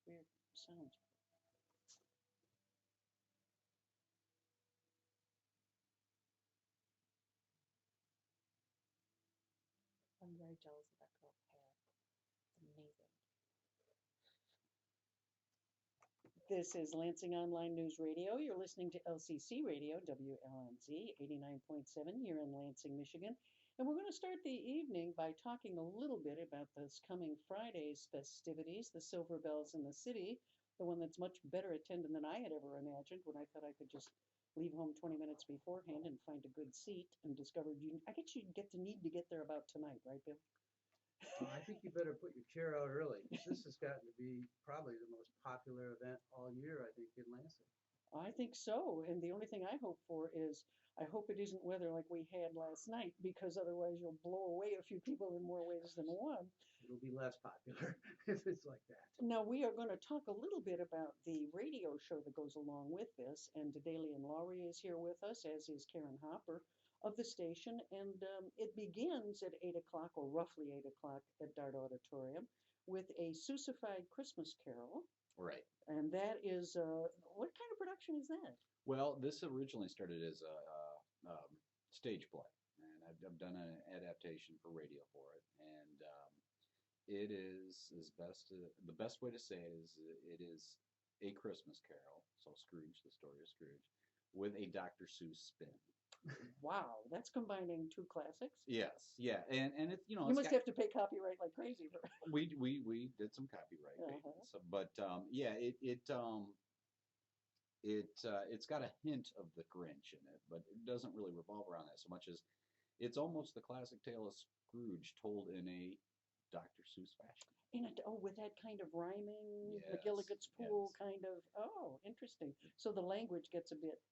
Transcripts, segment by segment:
weird sounds. I'm very jealous of that girl's hair. It's amazing. This is Lansing Online News Radio. You're listening to LCC Radio, WLNZ 89.7 here in Lansing, Michigan. And we're going to start the evening by talking a little bit about this coming Friday's festivities, the Silver Bells in the City, the one that's much better attended than I had ever imagined when I thought I could just leave home 20 minutes beforehand and find a good seat and discovered I guess you'd get to need to get there about tonight, right, Bill? I think you better put your chair out early, 'cause this has gotten to be probably the most popular event all year, I think, in Lansing. I think so. And the only thing I hope for is I hope it isn't weather like we had last night, because otherwise you'll blow away a few people in more ways than one. It'll be less popular if it's like that. Now, we are going to talk a little bit about the radio show that goes along with this. And Daly and Lowry is here with us, as is Karen Hopper of the station. And it begins at 8 o'clock, or roughly 8 o'clock, at Dart Auditorium with a Seussified Christmas Carol. Right. And that is, what kind of production is that? Well, this originally started as a stage play, and I've done an adaptation for radio for it, and it is the best way to say it is a Christmas Carol, so Scrooge, the story of Scrooge, with a Dr. Seuss spin. Wow, that's combining two classics. Yes, yeah, and it's You must have to pay copyright like crazy for it. we did some copyright payments, but yeah, it's got a hint of the Grinch in it, but it doesn't really revolve around that so much as it's almost the classic tale of Scrooge told in a Dr. Seuss fashion. With that kind of rhyming, Yes, McGilligut's Pool yes. kind of, interesting. So the language gets a bit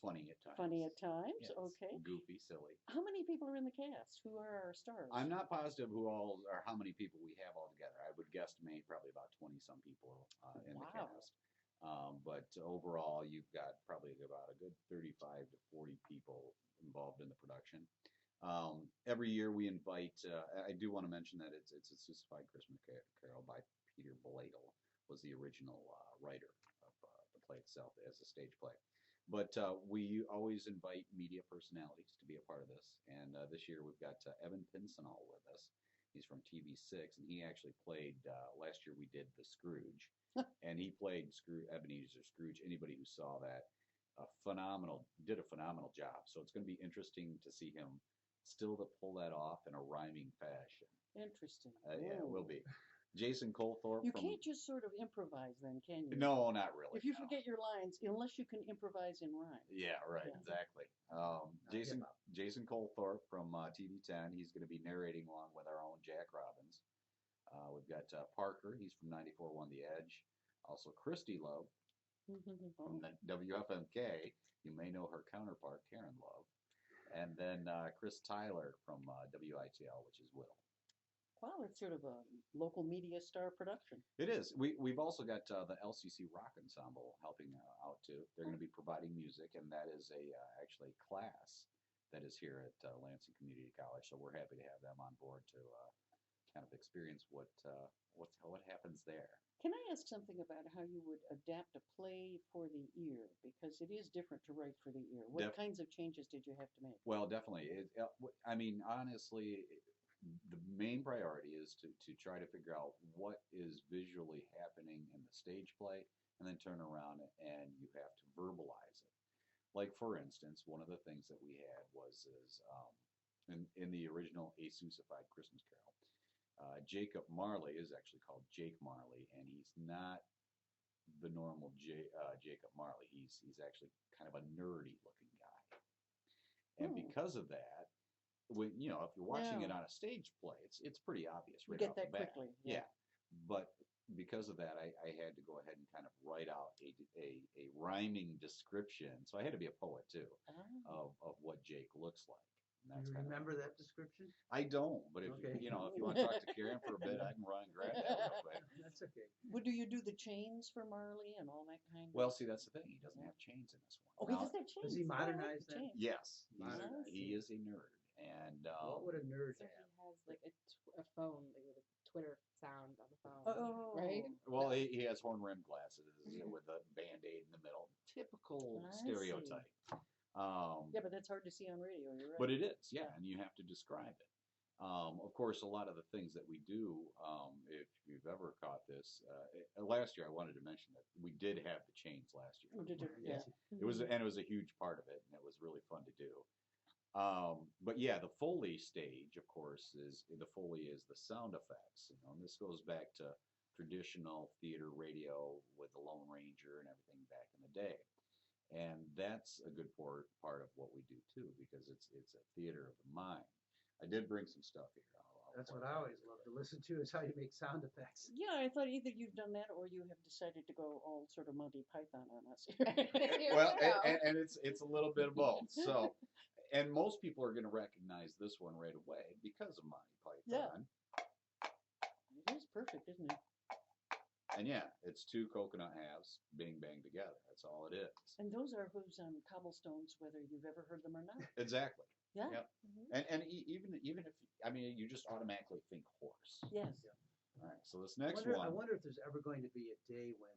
Funny at times. funny at times, Yes, okay. goofy, silly. How many people are in the cast? Who are our stars? I'm not positive who all or how many people we have all together. I would guesstimate probably about 20 some people in the Wow. cast. But overall, you've got probably about a good 35 to 40 people involved in the production. Every year we invite, I do want to mention that it's a Seussified Christmas Carol by Peter Bladel, was the original writer of the play itself as a stage play. But we always invite media personalities to be a part of this. And this year we've got Evan Pinsonall with us. He's from TV6, and he actually played, last year we did the Scrooge, and he played Ebenezer Scrooge. Anybody who saw that, did a phenomenal job. So it's going to be interesting to see him still to pull that off in a rhyming fashion. Interesting. Yeah, it Ooh. will be. Jason Colthorpe. You can't just sort of improvise then, can you? No, not really. If you no. forget your lines, unless you can improvise in rhyme. Yeah, right, Yeah. exactly. Jason Colthorpe from TV10. He's going to be narrating along with our own Jack Robbins. We've got Parker. He's from 94.1 The Edge. Also, Christy Love from the WFMK. You may know her counterpart, Karen Love. And then Chris Tyler from WITL, which is Will. Wow, it's sort of a local media star production. It is. We've also got the LCC Rock Ensemble helping out too. They're going to be providing music, and that is actually a class that is here at Lansing Community College. So we're happy to have them on board to kind of experience what happens there. Can I ask something about how you would adapt a play for the ear? Because it is different to write for the ear. What kinds of changes did you have to make? Well, definitely. I mean, honestly, the main priority is to try to figure out what is visually happening in the stage play, and then turn around and you have to verbalize it. Like, for instance, one of the things that we had was in the original A Seussified Christmas Carol, Jacob Marley is actually called Jake Marley, and he's not the normal Jacob Marley. He's actually kind of a nerdy looking guy. And because of that, when if you're watching it on a stage play, it's pretty obvious right off the bat. You get that quickly. Yeah. But because of that, I had to go ahead and kind of write out a rhyming description. So I had to be a poet too of what Jake looks like. And you remember that description? I don't, but if Okay. if you want to talk to Karen for a bit, I can run and grab that real quick. That's okay. Well, do you do the chains for Marley and all that kind of? Well, see, that's the thing. He doesn't have chains in this one. Oh, he doesn't have chains. Does he modernize that? Chains. Yes, Modernized. he is a nerd, and What would a nerd So have? he has like a phone, like with a Twitter sound on the phone. Oh, right? right? Well, he has horn-rimmed glasses with a Band-Aid in the middle. Typical I see. stereotype. Yeah, but that's hard to see on radio. You're right. But it is, yeah, and you have to describe it. Of course, a lot of the things that we do, if you've ever caught this, last year I wanted to mention that we did have the chains last year. Oh, did you? Yeah. Yeah. It was, and it was a huge part of it, and it was really fun to do. But yeah, the Foley stage, of course, is the Foley is the sound effects. And this goes back to traditional theater radio with the Lone Ranger and everything back in the day. And that's a good part of what we do too, because it's a theater of the mind. I did bring some stuff here. That's what I always love to listen to, is how you make sound effects. Yeah, I thought either you've done that or you have decided to go all sort of Monty Python on us. Well, and it's a little bit of both. So, and most people are going to recognize this one right away because of Monty Python. It is perfect, isn't it? And yeah, it's two coconut halves being banged together. That's all it is. And those are hooves on cobblestones, whether you've ever heard them or not. Exactly. Yeah. Yep. And even if, I mean, you just automatically think horse. Yes. All right. So this next I one. wonder if there's ever going to be a day when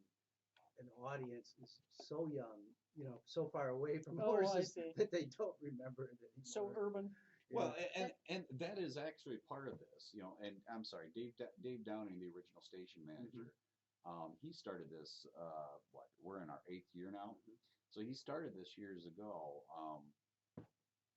an audience is so young, so far away from Oh, I horses see. that they don't remember it anymore. So urban. Well, and that is actually part of this, and I'm sorry, Dave Downing, the original station manager, he started this, we're in our 8th year now. So he started this years ago.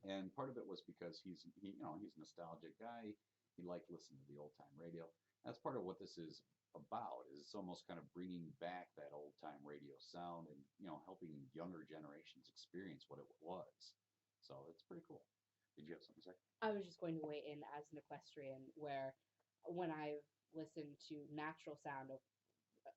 And part of it was because he's a nostalgic guy. He liked listening to the old time radio. That's part of what this is about. Is it's almost kind of bringing back that old time radio sound and helping younger generations experience what it was. So it's pretty cool. Did you have something to say? I was just going to weigh in as an equestrian, where when I've listened to natural sound of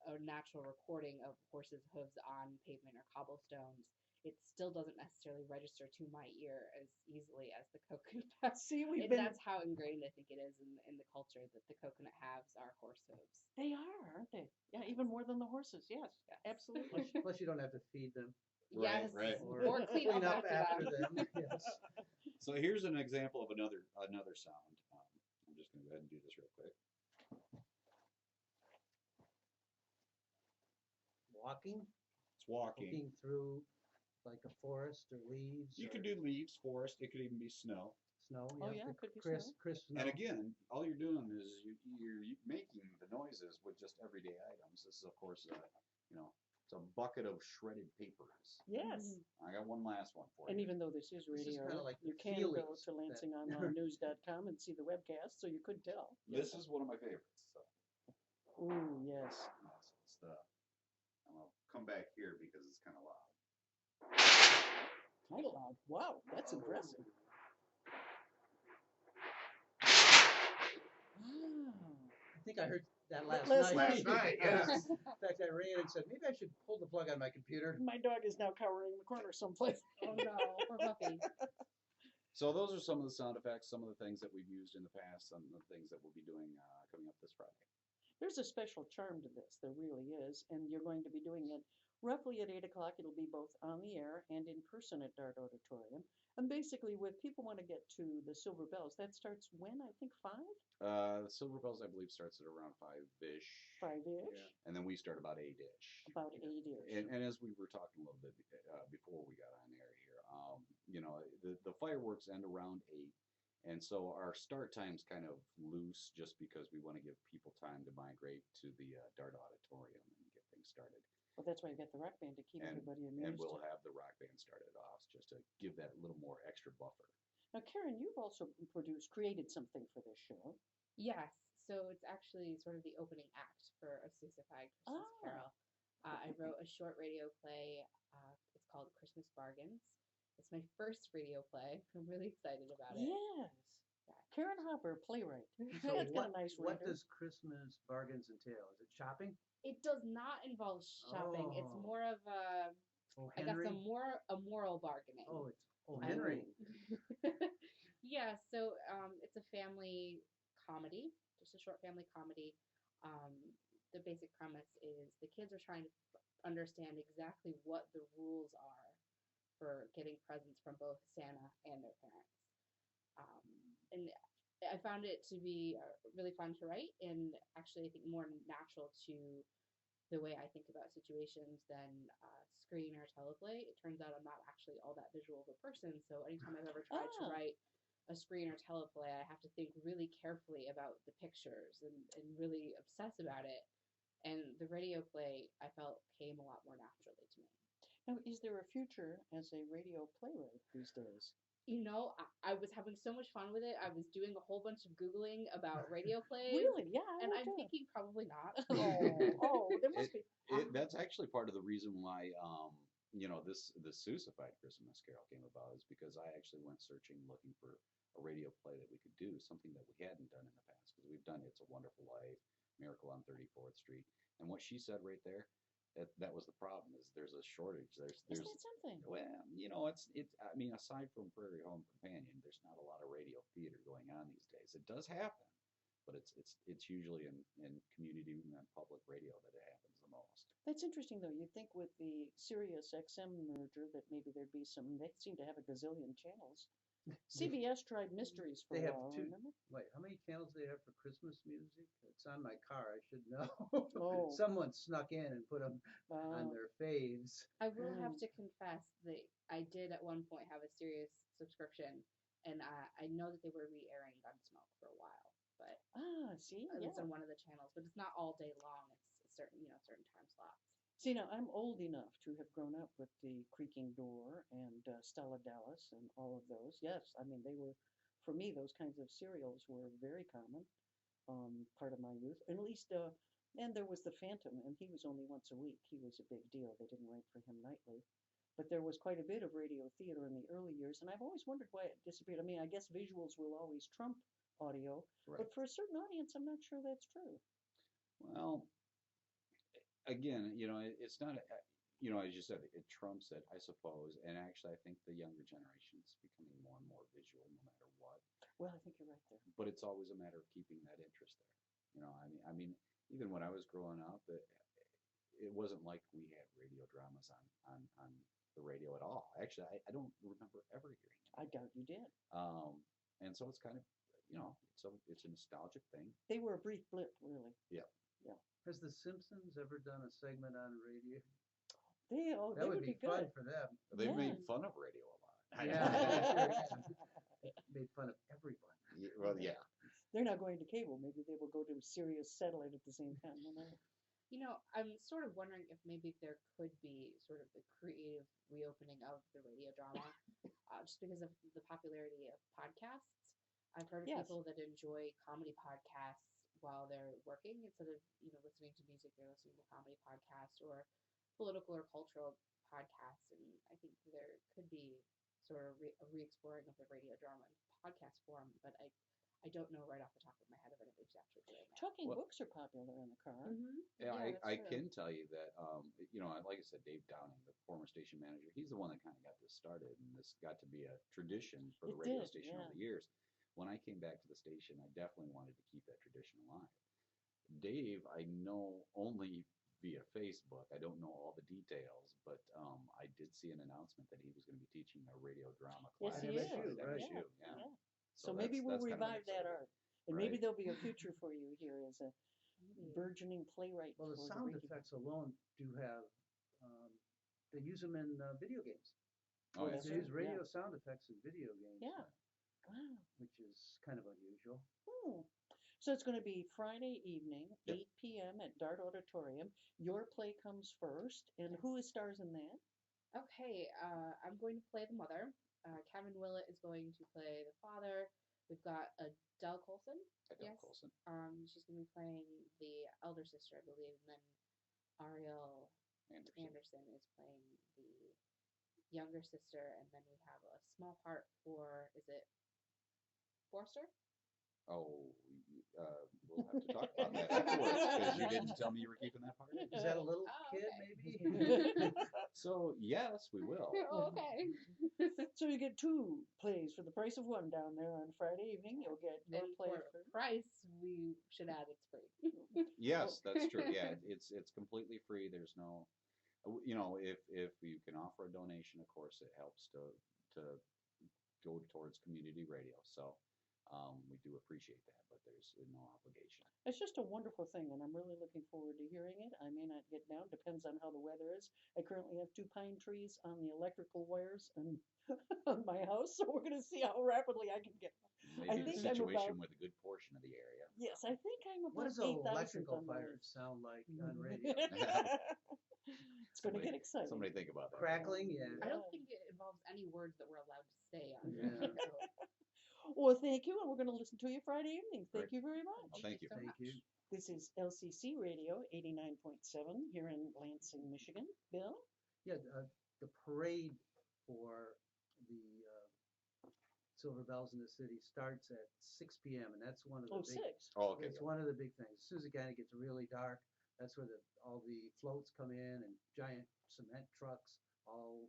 a natural recording of horses' hooves on pavement or cobblestones, it still doesn't necessarily register to my ear as easily as the coconut. See, That's how ingrained I think it is in the culture that the coconut halves are horse hooves. They are, aren't they? Yeah, even more than the horses. Yes, absolutely. Plus you don't have to feed them Right, Yes, right. or clean up after them. Yes. So here's an example of another sound. I'm just going to go ahead and do this real quick. Walking It's walking. through like a forest or leaves. You or could do leaves, forest. It could even be snow. snow. Oh, yeah, the it could be crisp, snow. crisp snow. And again, all you're doing is you're making the noises with just everyday items. This is, of course, it's a bucket of shredded papers. Yes. I got one last one for And you. even though this is This is radio, kinda like you the can go feelings to that- LansingOnlineNews.com and see the webcast, so you could tell. This is one of my favorites. So Ooh, yes. it's I'm gonna come back here because it's kind of loud. Kind of loud. Wow, that's impressive. Wow. I think I heard that last Last night. night, yes. In fact, I ran and said, maybe I should pull the plug on my computer. My dog is now cowering in the corner someplace. Oh no, poor puppy. So those are some of the sound effects, some of the things that we've used in the past, some of the things that we'll be doing coming up this Friday. There's a special charm to this, there really is, and you're going to be doing it roughly at 8 o'clock. It'll be both on the air and in person at Dart Auditorium. And basically, if people want to get to the Silver Bells, that starts when? I think 5? The Silver Bells, I believe, starts at around 5-ish. 5-ish? And then we start about 8-ish. About 8-ish. And as we were talking a little bit before we got on air here, the fireworks end around 8. And so our start time's kind of loose just because we want to give people time to migrate to the Dart Auditorium and get things started. Well, that's why you got the rock band to keep everybody amused. And we'll have the rock band started off just to give that little more extra buffer. Now, Karen, you've also created something for this show. Yes, so it's actually sort of the opening act for a Sissified Christmas Carol. I wrote a short radio play. It's called Christmas Bargains. It's my first radio play. I'm really excited about it. Yes. Karen Hopper, playwright. So That's got a nice what writer. does Christmas bargains entail? Is it shopping? It does not involve shopping. It's Oh. more of a, Oh, I guess, Henry? a moral bargaining. Oh, it's Henry. Yeah, so it's a family comedy, just a short family comedy. The basic premise is the kids are trying to understand exactly what the rules are for getting presents from both Santa and their parents. And I found it to be really fun to write, and actually, I think more natural to the way I think about situations than screen or teleplay. It turns out I'm not actually all that visual of a person, so anytime I've ever tried to Ah. write a screen or teleplay, I have to think really carefully about the pictures and really obsess about it. And the radio play, I felt, came a lot more naturally to me. Now, is there a future as a radio playwright these days? You know, I was having so much fun with it. I was doing a whole bunch of Googling about radio plays. Really? Yeah, I And would I'm too. thinking probably not. There must be. That's actually part of the reason why this Seussified Christmas Carol came about, is because I actually went searching looking for a radio play that we could do, something that we hadn't done in the past, because we've done It's a Wonderful Life, Miracle on 34th Street, and what she said right there, that was the problem, is there's a shortage. There's Isn't that something? well, it's I mean, aside from Prairie Home Companion, there's not a lot of radio theater going on these days. It does happen, but it's usually in community and public radio that it happens the most. That's interesting, though. You'd think with the Sirius XM merger that maybe there'd be some. They seem to have a gazillion channels. CBS tried mysteries for They a have while. two. Remember? Wait, how many channels do they have for Christmas music? It's on my car. I should know. Oh. Someone snuck in and put them on Wow. their faves. I will have Mm. to confess that I did at one point have a serious subscription, and I know that they were re-airing Gunsmoke for a while, but See, it's yeah. on one of the channels. But it's not all day long. It's certain time slots. See, now I'm old enough to have grown up with the Creaking Door and Stella Dallas and all of those. Yes, I mean they were, for me, those kinds of serials were very common, part of my youth. At least, and there was the Phantom, and he was only once a week. He was a big deal. They didn't write for him nightly, but there was quite a bit of radio theater in the early years, and I've always wondered why it disappeared. I mean, I guess visuals will always trump audio, Right. but for a certain audience, I'm not sure that's true. Well, again, it's not, as you said, it trumps it, I suppose. And actually, I think the younger generation is becoming more and more visual, no matter what. Well, I think you're right there. But it's always a matter of keeping that interest there. I mean, even when I was growing up, it wasn't like we had radio dramas on the radio at all. Actually, I don't remember ever hearing it. I doubt you did. And so it's kind of, it's a nostalgic thing. They were a brief blip, really. Yeah. Has The Simpsons ever done a segment on radio? They That would be fun good. for them. They've Yeah. made fun of radio a lot. They made fun of everyone. Yeah, well, yeah. They're not going to cable. Maybe they will go to Sirius satellite at the same time. You know? I'm sort of wondering if maybe there could be sort of the creative reopening of the radio drama, just because of the popularity of podcasts. I've heard of Yes. people that enjoy comedy podcasts while they're working instead of listening to music. They're listening to comedy podcasts or political or cultural podcasts, and I think there could be sort of a re-exploring of the radio drama in podcast form, but I don't know right off the top of my head of anybody's actually doing that. Talking Well- books are popular in the car. Yeah, Yeah, that's I true. can tell you that, like I said, Dave Downing, the former station manager, he's the one that kind of got this started, and this got to be a tradition for the It radio did, station yeah. over the years. When I came back to the station, I definitely wanted to keep that tradition alive. Dave, I know only via Facebook. I don't know all the details, but I did see an announcement that he was going to be teaching a radio drama Yes, class he at is. MSU, at right. MSU, Yeah. yeah. So maybe we'll that's kind of revive that exciting. art, and maybe Right. there'll be a future for you here as a Maybe. burgeoning playwright. Well, the for sound radio. effects alone do have, they use them in video games. Oh, Well, yeah. that's They use right, yeah. radio sound effects in video games. Yeah. Wow. Which is kind of unusual. So it's going to be Friday evening, Yep. 8 p.m. at Dart Auditorium. Your play comes first, and who is stars in that? Okay, I'm going to play the mother. Kevin Willett is going to play the father. We've got Adele Colson. Adele Yes. Colson. She's going to be playing the elder sister, I believe, and then Ariel Anderson is playing the younger sister, and then we have a small part for, is it Forster? Oh, we'll have to talk about that afterwards, because you didn't tell me you were keeping that part. Is that a little Oh, kid, okay. maybe? So yes, we will. Oh, okay. So you get two plays for the price of one down there on Friday evening. You'll get your And play for price, we should add it's free. Yes, that's true. Yeah, it's completely free. There's no, if you can offer a donation, of course, it helps to go towards community radio. So, we do appreciate that, but there's no obligation. It's just a wonderful thing, and I'm really looking forward to hearing it. I may not get down, depends on how the weather is. I currently have 2 pine trees on the electrical wires and on my house, so we're going to see how rapidly I can get. I Maybe think the I'm situation about, with a good portion of the area. yes, I think I'm What about does an 8,000 electrical on my fire list. sound like on radio? It's going to get exciting. Somebody think about that. Crackling? Yeah. I don't think it involves any words that we're allowed to say on Yeah. radio. Well, thank you, and we're going to listen to you Friday evening. Thank Great. you very much. Oh, thank you. so Thank much. you. This is LCC Radio 89.7 here in Lansing, Michigan. Bill? Yeah, the parade for the Silver Bells in the city starts at 6 p.m. and that's one of the Oh, big. 6. Oh, okay. It's one of the big things. As soon as it kind of gets really dark, that's where all the floats come in and giant cement trucks, all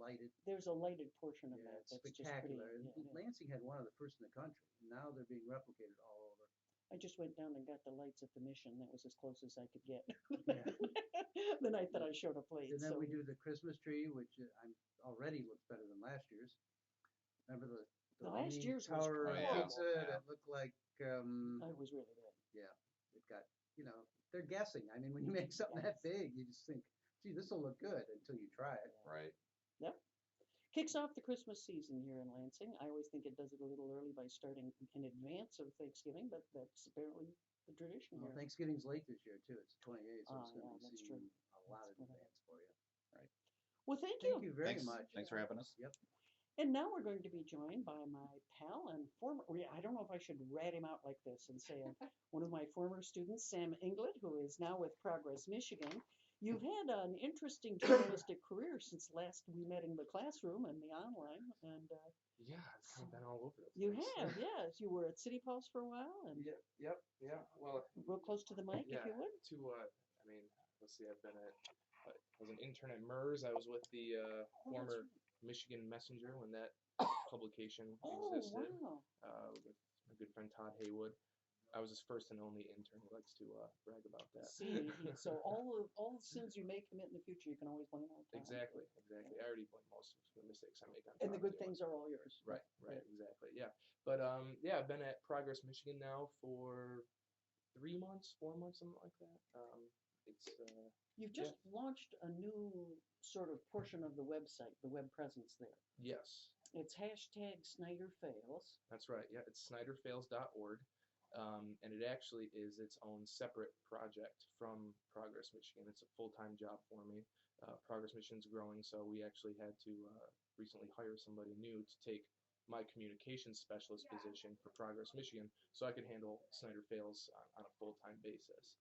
lighted. There's a lighted portion of Yeah, that. it's That's spectacular. just pretty. Yeah. Lansing had one of the first in the country. And now they're being replicated all over. I just went down and got the lights at the mission. That was as close as I could get. Yeah. The night that I showed up late. And then so. we do the Christmas tree, which already looks better than last year's. Remember the The last leaning year's was tower of horrible. pizza Yeah. that looked like It was really bad. yeah, it got they're guessing. I mean, when you make something that big, you just think, gee, this will look good until you try it. Right. Yep. Kicks off the Christmas season here in Lansing. I always think it does it a little early by starting in advance of Thanksgiving, but that's apparently the tradition Well, here. Thanksgiving's late this year too. It's 28th, so it's yeah, going to that's be true. a lot in That's what advance for you. Well, thank Thank you very Thanks. much. Thanks for having us. Yep. And now we're going to be joined by my pal and former, I don't know if I should rat him out like this and say one of my former students, Sam Inglot, who is now with Progress Michigan. You've had an interesting journalistic career since last we met in the classroom and the online. And Yeah, I've kind of been all over the place. you have, yes. You were at City Pulse for a while and Yeah. Well, real close to the mic, yeah. if you would. I mean, let's see. I've been at. I was an intern at MERS. I was with the former Michigan Messenger when that publication existed. Wow. With my good friend Todd Haywood. I was his first and only intern. He likes to brag about that. See, so all the sins you may commit in the future, you can always blame on Tom. Exactly. I already blame most of the mistakes I make on. And the Todd good anyway. things are all yours. Right, exactly. Yeah. But yeah, I've been at Progress Michigan now for 3 months, 4 months, something like that. It's You've just launched a new sort of portion of the website, the web presence there. yes, It's #SnyderFails. that's right. Yeah, it's snyderfails.org. And it actually is its own separate project from Progress Michigan. It's a full-time job for me. Progress Michigan's growing, so we actually had to recently hire somebody new to take my communications specialist position for Progress Michigan so I could handle Snyder Fails on a full-time basis.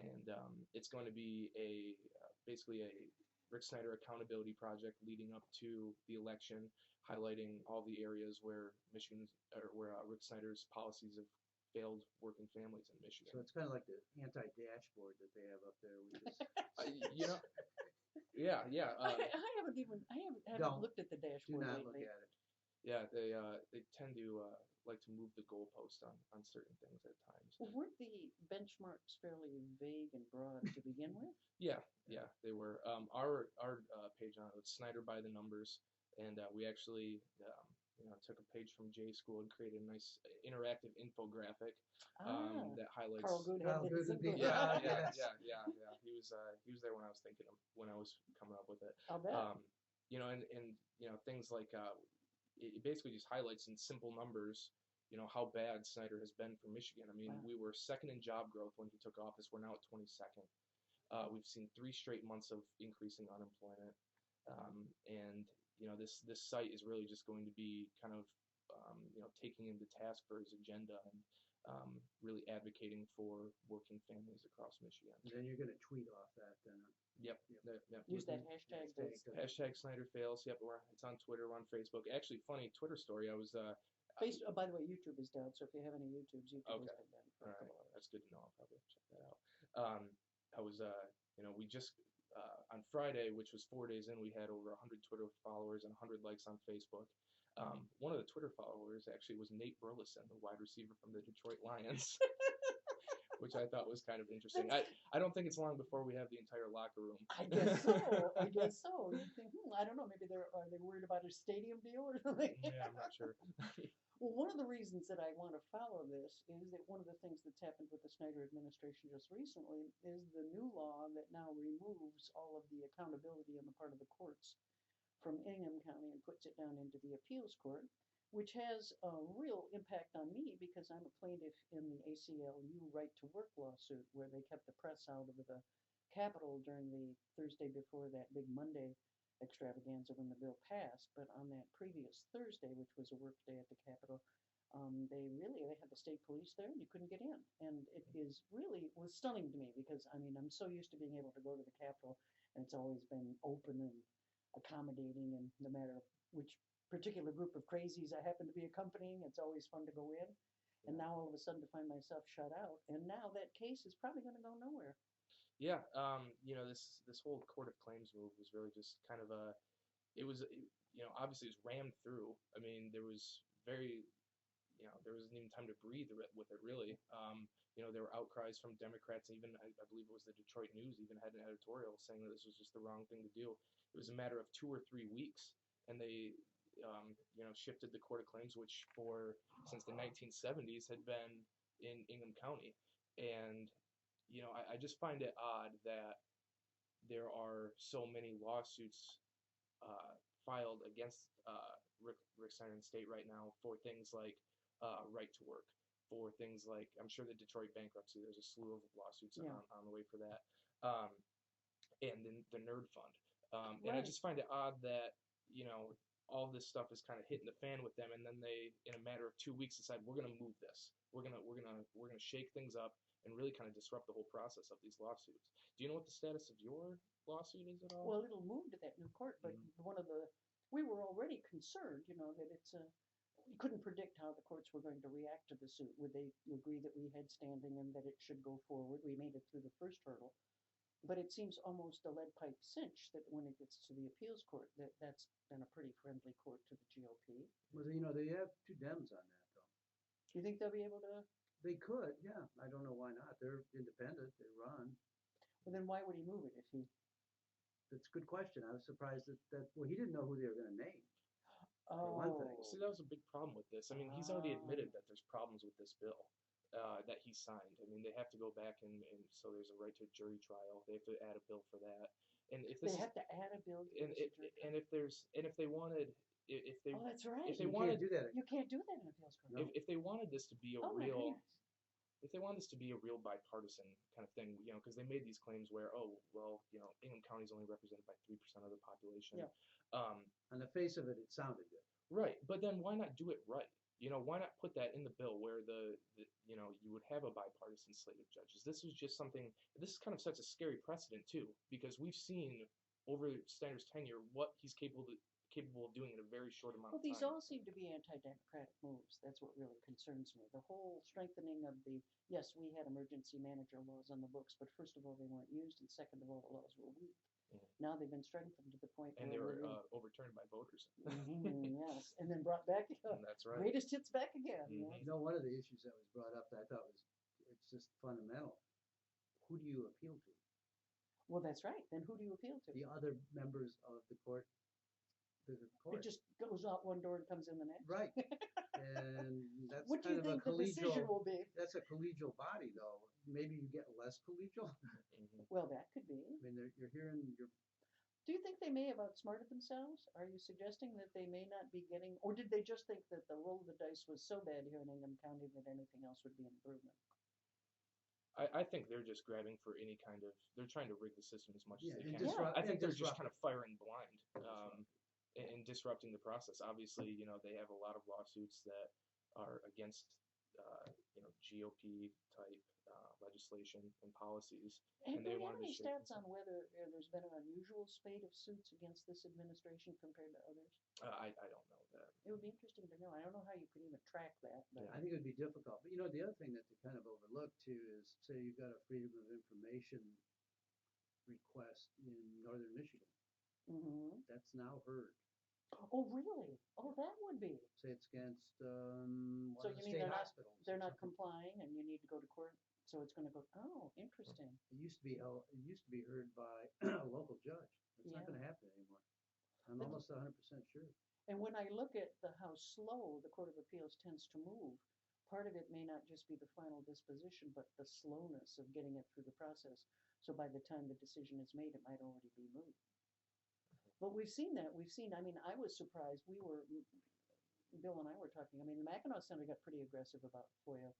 And it's going to be basically a Rick Snyder accountability project leading up to the election, highlighting all the areas where Rick Snyder's policies have failed working families in Michigan. So it's kind of like the anti-dashboard that they have up there. We just Yeah. I haven't Don't. looked at the do dashboard not look lately. at it. Yeah, they tend to like to move the goalpost on certain things at times. Well, weren't the benchmarks fairly vague and broad to begin with? Yeah, they were. Our page on it was Snyder by the numbers, and we actually took a page from J School and created a nice interactive infographic that highlights. Carl Good Carl had Good would be- Yeah. Yes. He was there when I was when I was coming up with it. I'll bet. And things like it basically just highlights in simple numbers, how bad Snyder has been for Michigan. I mean, Wow. we were second in job growth when he took office. We're now at 22nd. We've seen 3 straight months of increasing unemployment, and this site is really just going to be kind of taking him to task for his agenda and really advocating for working families across Michigan. And then you're going to tweet off that then. Yep. Use that hashtag. Hashtag Snyder Fails. Yep, it's on Twitter, we're on Facebook. Actually, funny Twitter story. I was By the way, YouTube is down, so if you have any YouTubes, YouTube Okay. has been down for all a right, couple of that's good to know. I'll probably check that out. I was we just on Friday, which was 4 days in, we had over 100 Twitter followers and 100 likes on Facebook. One of the Twitter followers actually was Nate Burleson, the wide receiver from the Detroit Lions. Which I thought was kind of interesting. I don't think it's long before we have the entire locker room. I guess so. You think, I don't know, maybe are they worried about a stadium deal or something? Yeah, I'm not sure. Well, one of the reasons that I want to follow this is that one of the things that's happened with the Snyder administration just recently is the new law that now removes all of the accountability on the part of the courts from Ingham County and puts it down into the appeals court, which has a real impact on me because I'm a plaintiff in the ACLU right to work lawsuit where they kept the press out of the Capitol during the Thursday before that big Monday extravaganza when the bill passed. But on that previous Thursday, which was a work day at the Capitol, they had the state police there and you couldn't get in. And it was stunning to me because I mean, I'm so used to being able to go to the Capitol and it's always been open and accommodating, and no matter which particular group of crazies I happen to be accompanying, it's always fun to go in. And now all of a sudden to find myself shut out, and now that case is probably going to go nowhere. Yeah, this whole court of claims move was really just kind of obviously it was rammed through. I mean, there wasn't even time to breathe with it really. There were outcries from Democrats, even I believe it was the Detroit News even had an editorial saying that this was just the wrong thing to do. It was a matter of 2 or 3 weeks, and they shifted the court of claims, which since the 1970s had been in Ingham County, and I just find it odd that there are so many lawsuits filed against Rick Steiner and state right now for things like right to work, for things like, I'm sure the Detroit bankruptcy, there's a slew of lawsuits on the way for that, and then the Nerd Fund. And I just find it odd that, all this stuff is kind of hitting the fan with them, and then they, in a matter of 2 weeks, decide we're going to move this. We're gonna shake things up and really kind of disrupt the whole process of these lawsuits. Do you know what the status of your lawsuit is at all? Well, it'll move to that new court, but we were already concerned, that we couldn't predict how the courts were going to react to the suit. Would they agree that we had standing and that it should go forward? We made it through the first hurdle. But it seems almost a lead pipe cinch that when it gets to the appeals court, that's been a pretty friendly court to the GOP. Well, they have 2 Dems on that, though. Do you think they'll be able to? They could, yeah. I don't know why not. They're independent. They run. Well, then why would he move it if he? That's a good question. I was surprised that he didn't know who they were going to name. Oh. For one thing. See, that was a big problem with this. I mean, he's already admitted that there's problems with this bill that he signed. I mean, they have to go back and so there's a right to a jury trial. They have to add a bill for that. And if they have to add a bill. If they wanted. Oh, that's right. If they you wanted, can't do that. You can't do that in appeals court. No. If they wanted this to be a Oh, my real, goodness. if they wanted this to be a real bipartisan kind of thing, because they made these claims where, Ingham County is only represented by 3% of the population. Yeah. On the face of it, it sounded good. Right, but then why not do it right? Why not put that in the bill where you would have a bipartisan slate of judges? This kind of sets a scary precedent too, because we've seen over Steiner's tenure what he's capable of doing in a very short amount of time. Well, these all seem to be anti-democratic moves. That's what really concerns me. The whole strengthening of yes, we had emergency manager laws on the books, but first of all, they weren't used, and second of all, the laws were weak. Now they've been strengthened to the point and where they were overturned by voters. Yes, and then brought back. That's right. Greatest hits back again. Mhm. One of the issues that was brought up that I thought it's just fundamental. Who do you appeal to? Well, that's right. Then who do you appeal to? The other members of the court. It just goes out one door and comes in the next. Right. And that's What do you think the decision will be? That's a collegial body, though. Maybe you get less collegial. Well, that could be. I mean, you're hearing. Do you think they may have outsmarted themselves? Are you suggesting that they may not be getting, or did they just think that the roll of the dice was so bad here in Ingham County that anything else would be an improvement? I think they're just grabbing for any kind of. They're trying to rig the system as much as they can. I think they're just kind of firing blind. And disrupting the process. Obviously, they have a lot of lawsuits that are against, GOP type legislation and policies. And do they you have wanted any to shake stats things on whether there's been an unusual spate of suits against this administration compared to others? I don't know that. It would be interesting to know. I don't know how you could even track that. But I think it would be difficult. But the other thing that they kind of overlook too is, say you've got a freedom of information request in northern Michigan. That's now heard. Oh, really? Oh, that would be. Say it's against one So of you the mean state hospitals. they're not complying, and you need to go to court, so it's going to go. Oh, interesting. It used to be heard by a local judge. It's not going to happen anymore. I'm almost 100% sure. And when I look at how slow the Court of Appeals tends to move, part of it may not just be the final disposition, but the slowness of getting it through the process. So by the time the decision is made, it might already be moved. But we've seen that. I mean, I was surprised. Bill and I were talking. I mean, the Mackinac Center got pretty aggressive about FOIA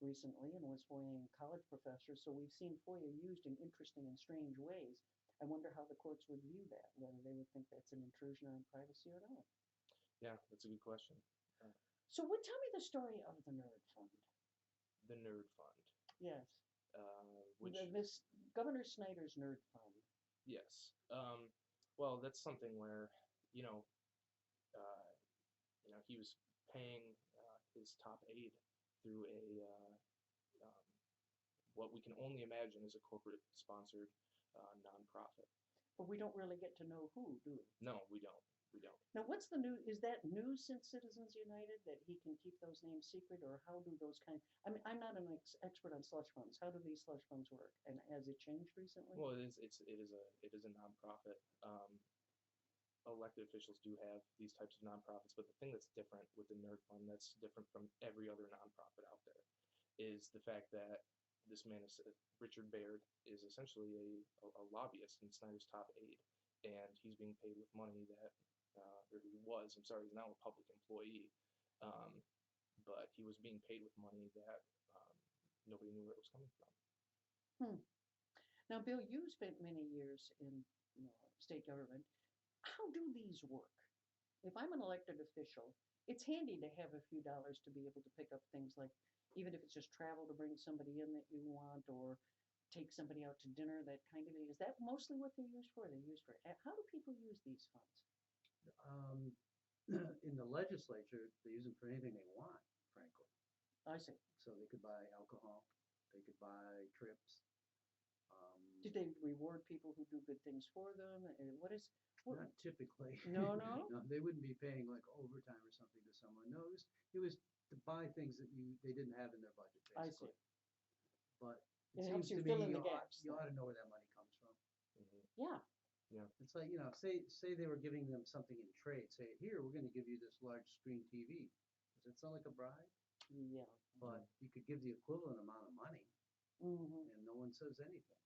recently and was FOIAing college professors. So we've seen FOIA used in interesting and strange ways. I wonder how the courts would view that, whether they would think that's an intrusion on privacy or not. Yeah, that's a good question. So tell me the story of the Nerd Fund. The Nerd Fund. Yes. Which This Governor Snyder's Nerd Fund. yes. Well, that's something where you know, he was paying his top aide through what we can only imagine is a corporate sponsored nonprofit. But we don't really get to know who, do we? No, we don't. We don't. Now, what's the new? Is that new since Citizens United that he can keep those names secret, or how do those I mean, I'm not an expert on slush funds. How do these slush funds work, and has it changed recently? Well, it is a nonprofit. Elected officials do have these types of nonprofits, but the thing that's different with the Nerd Fund, that's different from every other nonprofit out there, is the fact that this man Richard Baird is essentially a lobbyist and Snyder's top aide, and he's being paid with money that, or he was, I'm sorry, he's now a public employee, but he was being paid with money that nobody knew where it was coming from. Now, Bill, you spent many years in state government. How do these work? If I'm an elected official, it's handy to have a few dollars to be able to pick up things like, even if it's just travel to bring somebody in that you want, or take somebody out to dinner, that kind of thing. Is that mostly what they're used for? How do people use these funds? In the legislature, they use them for anything they want, frankly. I see. So they could buy alcohol, they could buy trips. Did they reward people who do good things for them? Not typically. No? No, they wouldn't be paying like overtime or something to someone. No, it was to buy things that they didn't have in their budget, basically. I see. But It it helps seems you to me fill in the you gaps. ought to know where that money comes from. Yeah. It's like, say they were giving them something in trade. Say, here, we're going to give you this large screen TV. Does that sound like a bribe? Yeah. But you could give the equivalent amount of money, and no one says anything.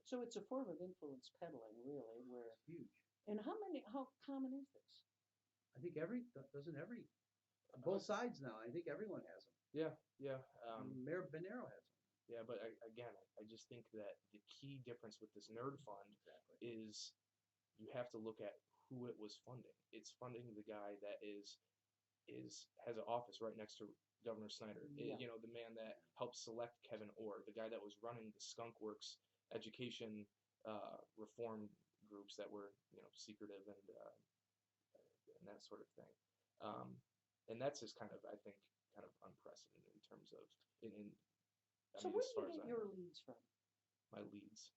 So it's a form of influence peddling, really, where. It's huge. And how common is this? I think both sides now, I think everyone has them. Yeah. Mayor Bonero has them. Yeah, but I just think that the key difference with this Nerd Fund is you have to look at who it was funding. It's funding the guy that has an office right next to Governor Snyder. Yeah. The man that helped select Kevin Orr, the guy that was running the Skunk Works education reform groups that were secretive and that sort of thing. And that's just kind of, I think, kind of unprecedented in terms of So where do you get your leads from? My leads.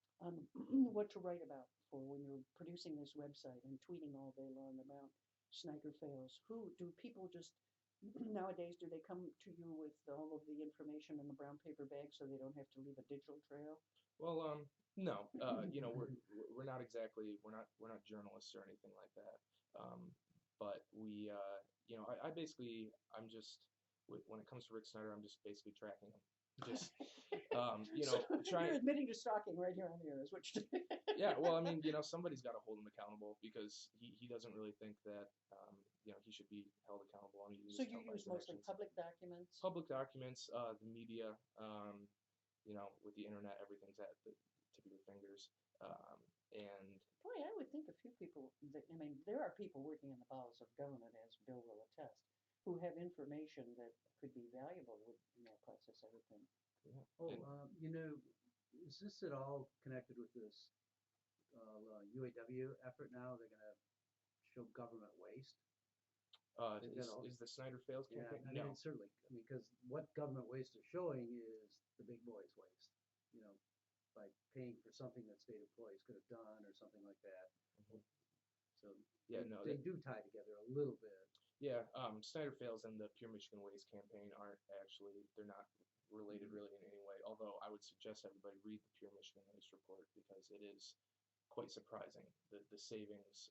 What to write about for when you're producing this website and tweeting all day long about Snyder fails. Do people just nowadays, do they come to you with all of the information in the brown paper bag so they don't have to leave a digital trail? Well, no. We're not journalists or anything like that. But we, I'm just, when it comes to Rick Snyder, I'm just basically tracking him. Just, So trying. You're admitting to stalking right here on the air is what you're doing. Yeah, well, I mean, somebody's got to hold him accountable because he doesn't really think that, he should be held accountable. I mean, So you use mostly public documents? Public documents, the media, with the internet, everyth's at the tip of your fingers. And boy, I would think a few people, there are people working in the bowels of government, as Bill will attest, who have information that could be valuable in that process, I would think. Yeah. Is this at all connected with this UAW effort now? They're going to show government waste. Is the Snyder Fails campaign? Yeah, I mean, certainly. Because what government waste they're showing is the big boys' waste. By paying for something that state employees could have done or something like that. So they do tie together a little bit. Yeah, Snyder Fails and the Pure Michigan Waste campaign they're not related really in any way. Although I would suggest everybody read the Pure Michigan Waste report because it is quite surprising, the savings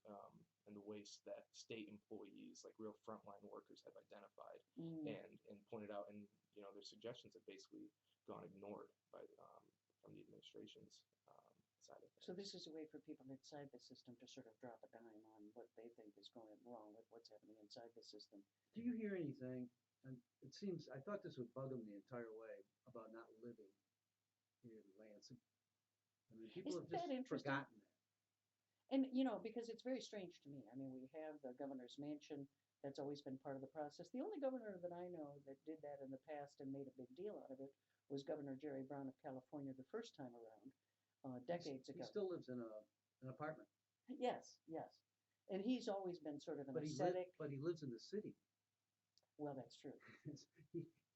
and the waste that state employees, like real frontline workers, have identified and pointed out, and their suggestions have basically gone ignored by from the administration's side of So things. this is a way for people inside the system to sort of drop a dime on what they think is going wrong with what's happening inside the system. Do you hear anything? And it seems, I thought this would bug them the entire way about not living in Lansing. I mean, people Isn't have that just interesting? forgotten that. And, because it's very strange to me. I mean, we have the governor's mansion. That's always been part of the process. The only governor that I know that did that in the past and made a big deal out of it was Governor Jerry Brown of California the first time around, decades He ago. still lives in an apartment. Yes, yes. And he's always been sort of an But ascetic. but he lives in the city. Well, that's true.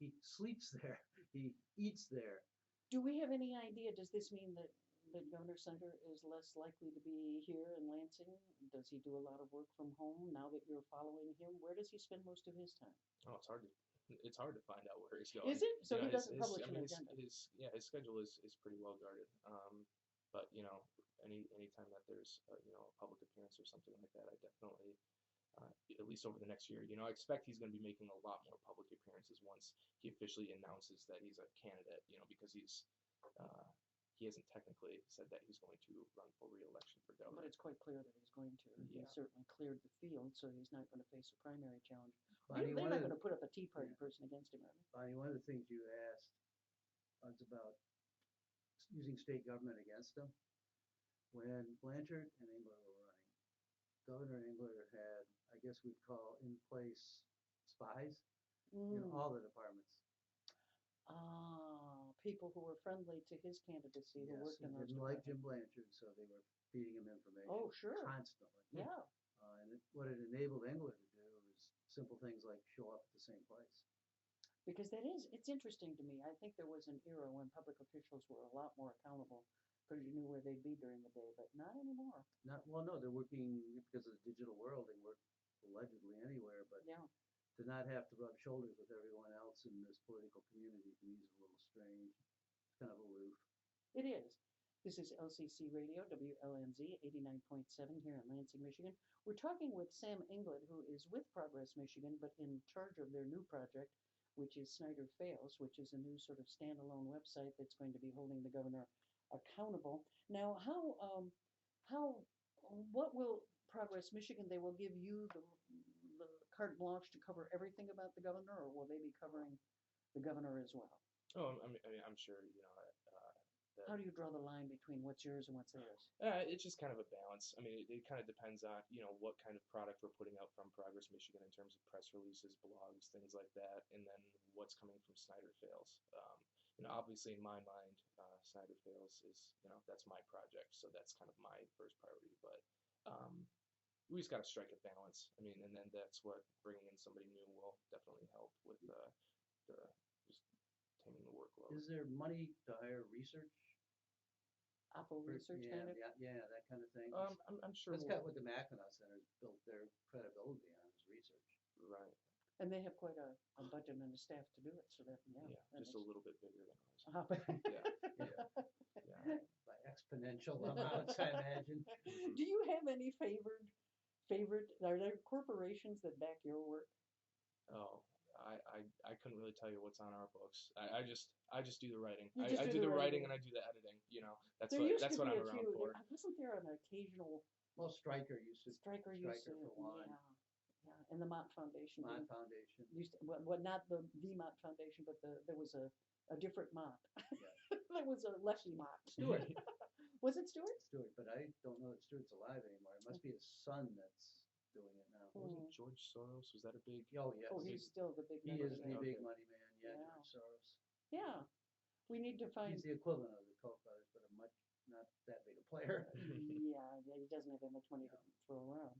He sleeps there. He eats there. Do we have any idea, does this mean that Governor Snyder is less likely to be here in Lansing? Does he do a lot of work from home now that you're following him? Where does he spend most of his time? Oh, it's hard to find out where he's going. Is it? So he Yeah, doesn't publish an agenda. His schedule is pretty well guarded. But anytime that there's a public appearance or something like that, I definitely, at least over the next year, I expect he's going to be making a lot more public appearances once he officially announces that he's a candidate. Because he hasn't technically said that he's going to run for re-election for But governor. it's quite clear that he's going to. Yeah. He's certainly cleared the field, so he's not going to face a primary challenge. Bonnie, They're one not of going the, to put up a Tea Party person against him, are they? Bonnie, one of the things you asked was about using state government against them. When Blanchard and Inglot were running, Governor Inglot had, I guess we'd call in place spies in all the departments. People who were friendly to his candidacy who Yes, worked he in those didn't like Jim departments. Blanchard, so they were feeding him information Oh, sure. constantly. Yeah. What it enabled Inglot to do is simple things like show up at the same place. Because it's interesting to me. I think there was an era when public officials were a lot more accountable because you knew where they'd be during the day, but not anymore. No, they're working because of the digital world. They work allegedly anywhere, but Yeah. to not have to rub shoulders with everyone else in this political community to me is a little strange. It's kind of aloof. It is. This is LCC Radio, WLNZ 89.7 here in Lansing, Michigan. We're talking with Sam Inglot, who is with Progress Michigan, but in charge of their new project, which is Snyder Fails, which is a new sort of standalone website that's going to be holding the governor accountable. Now, what will Progress Michigan, they will give you the carte blanche to cover everything about the governor, or will they be covering the governor as well? Oh, I'm sure How do you draw the line between what's yours and what's theirs? It's just kind of a balance. I mean, it kind of depends on, what kind of product we're putting out from Progress Michigan in terms of press releases, blogs, things like that, and then what's coming from Snyder Fails. Obviously in my mind, Snyder Fails is, that's my project, so that's kind of my first priority. But we just got to strike a balance. I mean, and then that's what bringing in somebody new will definitely help with just taming the workload. Is there money to hire research? Apple Research kind of? Yeah, that kind of thing. I'm sure. That's kind of what the Mackinac Center's built their credibility on is research. Right. And they have quite a budget and a staff to do it, so that, Yeah, that just a little bit bigger than ours. Yeah. By exponential amounts, I imagine. Do you have any favorite, are there corporations that back your work? Oh, I couldn't really tell you what's on our books. I just do the writing. You just I do do the the writing writing. and I do the editing. That's There used that's to what be I'm a around few. for. Wasn't there an occasional Well, Stryker used to. Stryker used to, for one. yeah, and the Mott Foundation. Mott Foundation. Used to, well, not the Mott Foundation, but there was a different Mott. There was a lefty Mott. Stewart. Was it Stewart? Stewart, but I don't know that Stewart's alive anymore. It must be his son that's doing it now. Wasn't George Soros? Was that a big? Oh, yes. Oh, he's still the big He money is the man. big Okay. money man, yeah, Yeah. George Soros. Yeah, we need to find. He's the equivalent of the Koch brothers, but not that big a player. Yeah, he doesn't have that much money to throw around.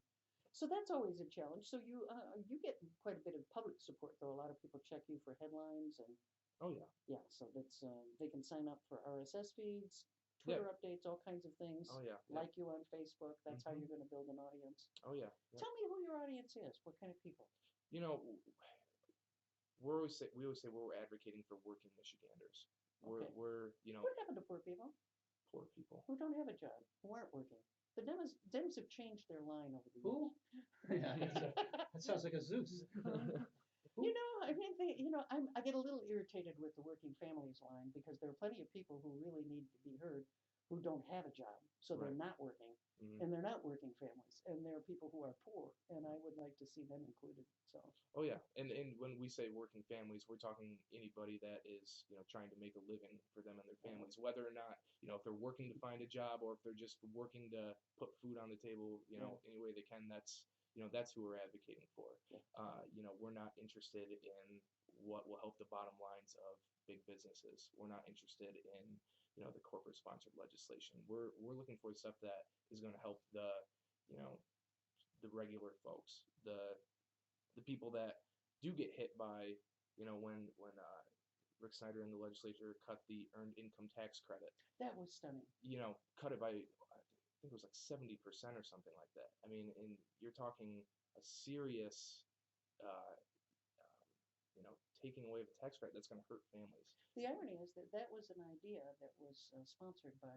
So that's always a challenge. So you get quite a bit of public support, though. A lot of people check you for headlines and Oh yeah. yeah. So that's they can sign up for RSS feeds, Twitter updates, all kinds of things. Oh yeah. Like you on Facebook. That's how Mhm. you're going to build an audience. Oh yeah. Yeah. Tell me who your audience is. What kind of people? We always say we're advocating for working Michiganders. Okay. We're What happened to poor people? poor people. who don't have a job, who aren't working. The Dems have changed their line over the years. Who? Yeah, that sounds like a Zeus. You know, I mean, I get a little irritated with the working families line because there are plenty of people who really need to be heard who don't have a job, so they're Right. not working, Mhm. and they're not working families, and there are people who are poor, and I would like to see them included. So, Oh yeah, and when we say working families, we're talking anybody that is trying to make a living for them and their families, whether or not if they're working to find a job or if they're just working to put food on the table, any way they can. That's who we're advocating for. We're not interested in what will help the bottom lines of big businesses. We're not interested in the corporate sponsored legislation. We're looking for stuff that is going to help the regular folks, the people that do get hit by, when Rick Snyder and the legislature cut the earned income tax credit. that was stunning. Cut it by, I think it was like 70% or something like that. I mean, and you're talking a serious, taking away of a tax credit that's going to hurt families. The irony is that that was an idea that was sponsored by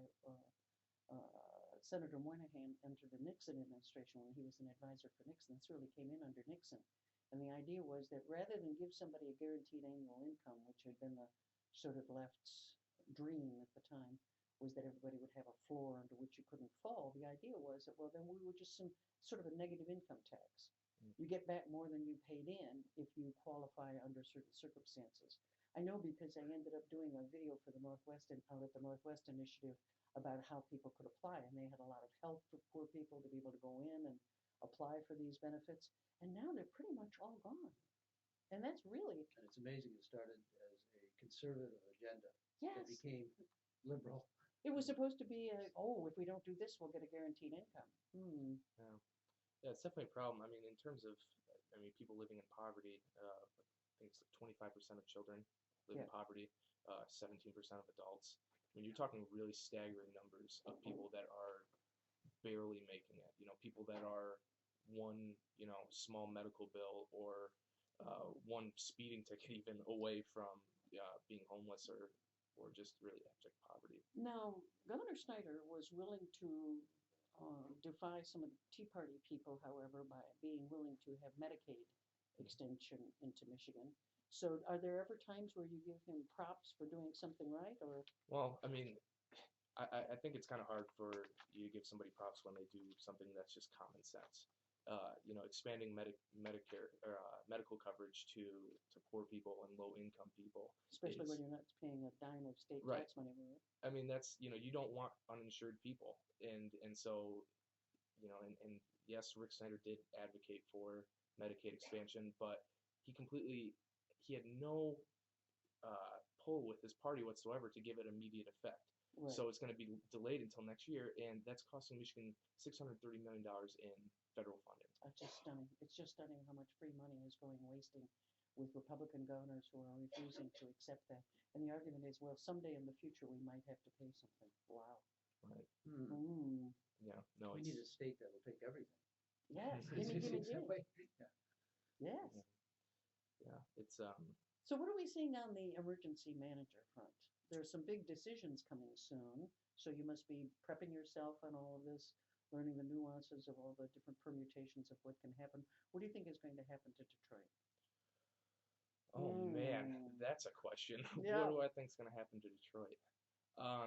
Senator Moynihan under the Nixon administration when he was an advisor for Nixon. This really came in under Nixon. And the idea was that rather than give somebody a guaranteed annual income, which had been the sort of left's dream at the time, was that everybody would have a floor under which you couldn't fall. The idea was that, well, then we would just sort of a negative income tax. You get back more than you paid in if you qualify under certain circumstances. I know because I ended up doing a video for the Northwest out at the Northwest Initiative about how people could apply, and they had a lot of help for poor people to be able to go in and apply for these benefits, and now they're pretty much all gone. And that's really, And it's amazing it started as a conservative agenda. yes, It became liberal. it was supposed to be if we don't do this, we'll get a guaranteed income. Yeah, it's definitely a problem. I mean, in terms of, people living in poverty, I think it's like 25% of children live in poverty, 17% of adults. I mean, you're talking really staggering numbers of people that are barely making it. People that are one, small medical bill or one speeding ticket even away from being homeless or just really abject poverty. Now, Governor Snyder was willing to defy some of the Tea Party people, however, by being willing to have Medicaid extension into Michigan. So are there ever times where you give him props for doing something right, or? Well, I mean, I think it's kind of hard for you to give somebody props when they do something that's just common sense. Expanding Medicare or medical coverage to poor people and low income people. Especially when you're not paying a dime of state Right. tax money, right? I mean, that's you don't want uninsured people, and so and yes, Rick Snyder did advocate for Medicaid expansion, but he had no pull with his party whatsoever to give it immediate effect. Right. So it's going to be delayed until next year, and that's costing Michigan $630 million in federal funding. It's just stunning. It's just stunning how much free money is going wasting with Republican governors who are refusing to accept that. And the argument is, well, someday in the future we might have to pay something. Wow. Right. Yeah. No. We need a state that will take everything. Yes. It's Gimme, gimme, that gimme. way. Yeah. Yes. Yeah. It's So what are we seeing on the emergency manager front? There's some big decisions coming soon, so you must be prepping yourself on all of this, learning the nuances of all the different permutations of what can happen. What do you think is going to happen to Detroit? Oh man, that's a question. Yeah. What do I think is going to happen to Detroit? Oh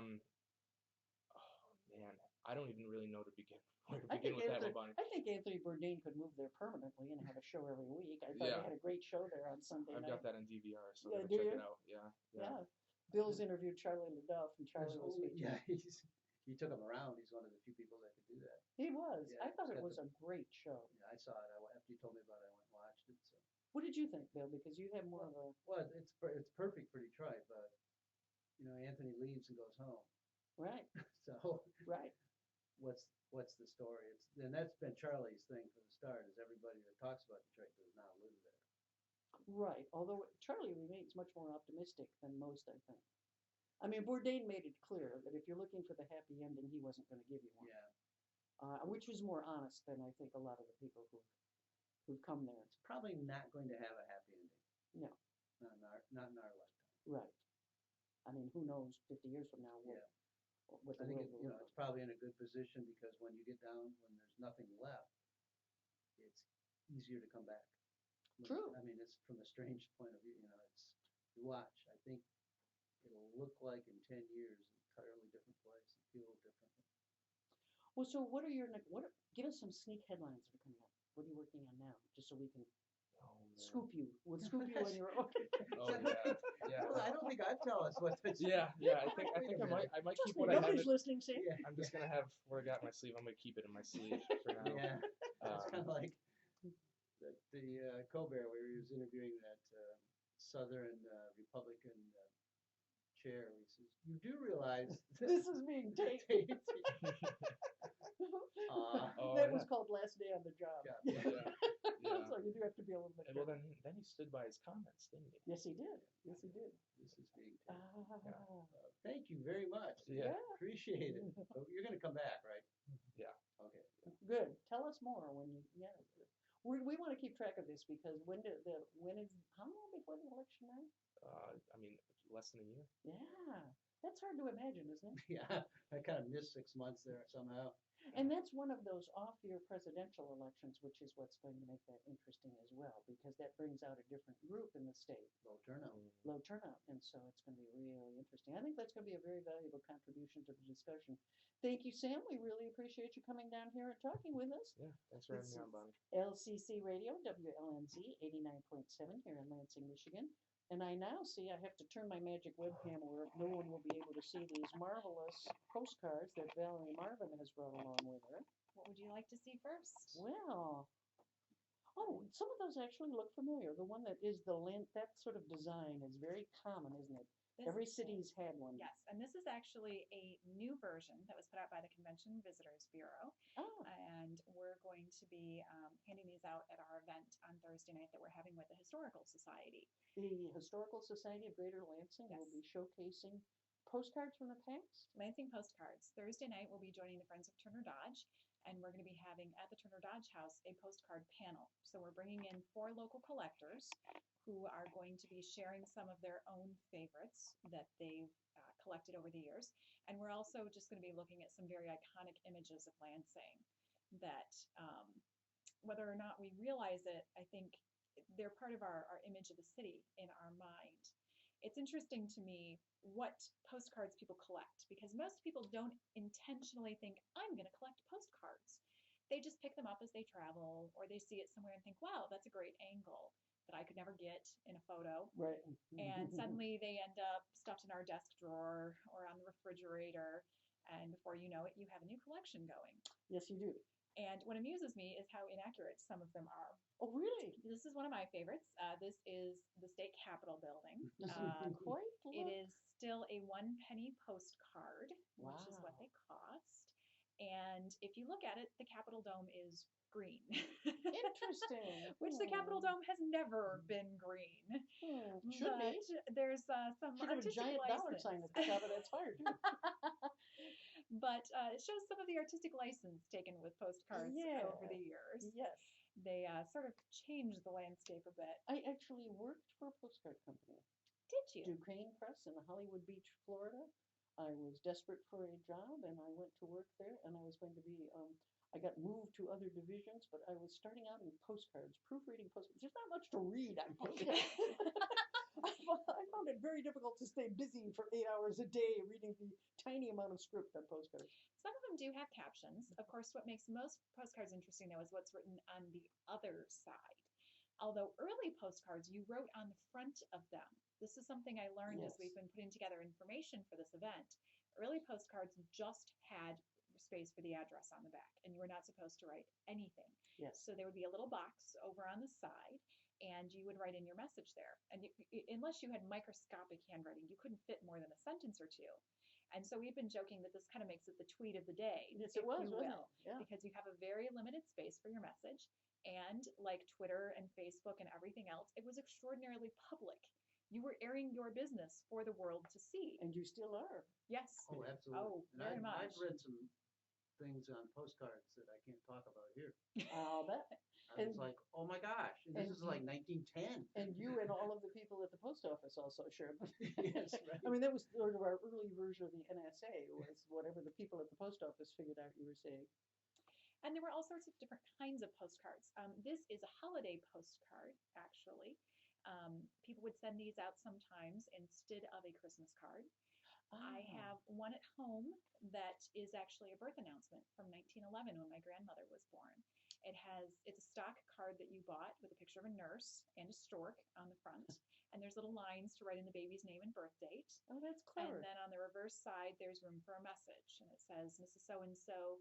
man, I don't even really know where to begin with that, Bonnie. I think Anthony Bourdain could move there permanently and have a show every week. I thought Yeah. they had a great show there on Sunday I've night. got that on DVR, so Yeah, I'm do gonna check you? it out. Yeah. Yeah. Bill's interviewed Charlie LaDuff, and Charlie was featured. Yeah, he took him around. He's one of the few people that could do that. He was. Yeah, I thought it he's got was a great show. Yeah, I saw it. After you told me about it, I went and watched it. So. What did you think, Bill? Because you have more of a Well, it's perfect for Detroit, but Anthony leaves and goes home. right, So right. what's the story? And that's been Charlie's thing from the start. Is everybody that talks about Detroit does not live there. Right, although Charlie remains much more optimistic than most, I think. I mean, Bourdain made it clear that if you're looking for the happy ending, he wasn't going to give you one. Yeah, Which was more honest than I think a lot of the people who've come there. it's probably not going to have a happy ending. No, Not in our lifetime. right. I mean, who knows 50 years from now what Yeah. with I the think world it, it's probably in a good position because when you get down, when there's nothing left, it's easier to come back. True. I mean, it's from a strange point of view, it's, you watch, I think it'll look like in 10 years, an entirely different place, and feel differently. Well, so what are your give us some sneak headlines that are coming up. What are you working on now, just so we can scoop you? We'll scoop you on your own. Oh yeah, yeah. Well, I don't think I'd tell us what to Yeah, yeah. I think I might Trust keep me, what I have. nobody's listening, see? Yeah, I'm just gonna have what I got in my sleeve. I'm gonna keep it in my sleeve for now. yeah. It's kind of Um, like the Colbert where he was interviewing that Southern Republican chair. He says, "You do realize This is being taped. Oh, That yeah. was called Last Day on the Job. Yeah. yeah. So you do have to be a little bit Well, careful. then he stood by his comments, didn't he? Yes, he did. Yes, he did. This is being taped. Ah. Thank you very much. Yeah. Appreciate it. So you're going to come back, right? Yeah. Okay. Good. Tell us more when you. Yeah. We want to keep track of this because when is how long before the election now? I mean, less than a year. Yeah, that's hard to imagine, isn't it? Yeah, I kind of missed 6 months there somehow. And that's one of those off-year presidential elections, which is what's going to make that interesting as well, because that brings out a different group in the state, Low turnout. low turnout, and so it's going to be really interesting. I think that's going to be a very valuable contribution to the discussion. Thank you, Sam. We really appreciate you coming down here and talking with us. Yeah. Thanks for having me on, Bonnie. LCC Radio, WLNZ 89.7 here in Lansing, Michigan. And I now see I have to turn my magic webcam where no one will be able to see these marvelous postcards that Valerie Marvin has brought along with her. What would you like to see first? Well, some of those actually look familiar. The one that is that sort of design is very common, isn't it? This Every is- city's had one. Yes, and this is actually a new version that was put out by the Convention and Visitors Bureau. Oh, And we're going to be handing these out at our event on Thursday night that we're having with the Historical Society. the Historical Society of Greater Lansing will be Yes. showcasing postcards from the past. Lansing postcards. Thursday night, we'll be joining the Friends of Turner Dodge, and we're going to be having at the Turner Dodge House a postcard panel. So we're bringing in 4 local collectors who are going to be sharing some of their own favorites that they've collected over the years. And we're also just going to be looking at some very iconic images of Lansing that, whether or not we realize it, I think they're part of our image of the city in our mind. It's interesting to me what postcards people collect because most people don't intentionally think, I'm going to collect postcards. They just pick them up as they travel or they see it somewhere and think, wow, that's a great angle that I could never get in a photo. Right. And suddenly they end up stuffed in our desk drawer or on the refrigerator. And before you know it, you have a new collection going. Yes, you do. And what amuses me is how inaccurate some of them are. Oh, really? This is one of my favorites. This is the State Capitol building. Quite It is still a 1 penny postcard, which is what Wow. they cost. And if you look at it, the Capitol Dome is green. Interesting. Which the Capitol Dome has never been green. Should be. But there's some Should have a artistic giant dollar license. sign at the top of that fire, too. But it shows some of the artistic license taken with postcards over the years. Yes. They sort of changed the landscape a bit. I actually worked for a postcard company, Did you? Duquesne Press in Hollywood Beach, Florida. I was desperate for a job, and I went to work there, and I was going to be, I got moved to other divisions, but I was starting out in postcards, proofreading postcards. There's not much to read on postcards. I found it very difficult to stay busy for 8 hours a day reading the tiny amount of script on postcards. Some of them do have captions. Of course, what makes most postcards interesting, though, is what's written on the other side. Although early postcards, you wrote on the front of them. This is something I learned as we've been putting together information for this event. Early postcards just had space for the address on the back, and you were not supposed to write anything. Yes. So there would be a little box over on the side, and you would write in your message there. And unless you had microscopic handwriting, you couldn't fit more than a sentence or two. And so we've been joking that this kind of makes it the tweet of the day. Yes, if it was, you wasn't will, it? Yeah. because you have a very limited space for your message. And like Twitter and Facebook and everything else, it was extraordinarily public. You were airing your business for the world to see. And you still are. Yes. Oh, absolutely. Oh, And very I've much. read some things on postcards that I can't talk about here. I'll bet. I was And- like, oh my gosh, and this and is like 1910. And you and all of the people at the post office also shared them. Yes, right. I mean, that was sort of our early version of the NSA, was whatever the people at the post office figured out you were saying. And there were all sorts of different kinds of postcards. This is a holiday postcard, actually. People would send these out sometimes instead of a Christmas card. I Ah. have one at home that is actually a birth announcement from 1911 when my grandmother was born. It's a stock card that you bought with a picture of a nurse and a stork on the front, and there's little lines to write in the baby's name and birth date. Oh, that's And clever. then on the reverse side, there's room for a message, and it says, Mrs. So-and-so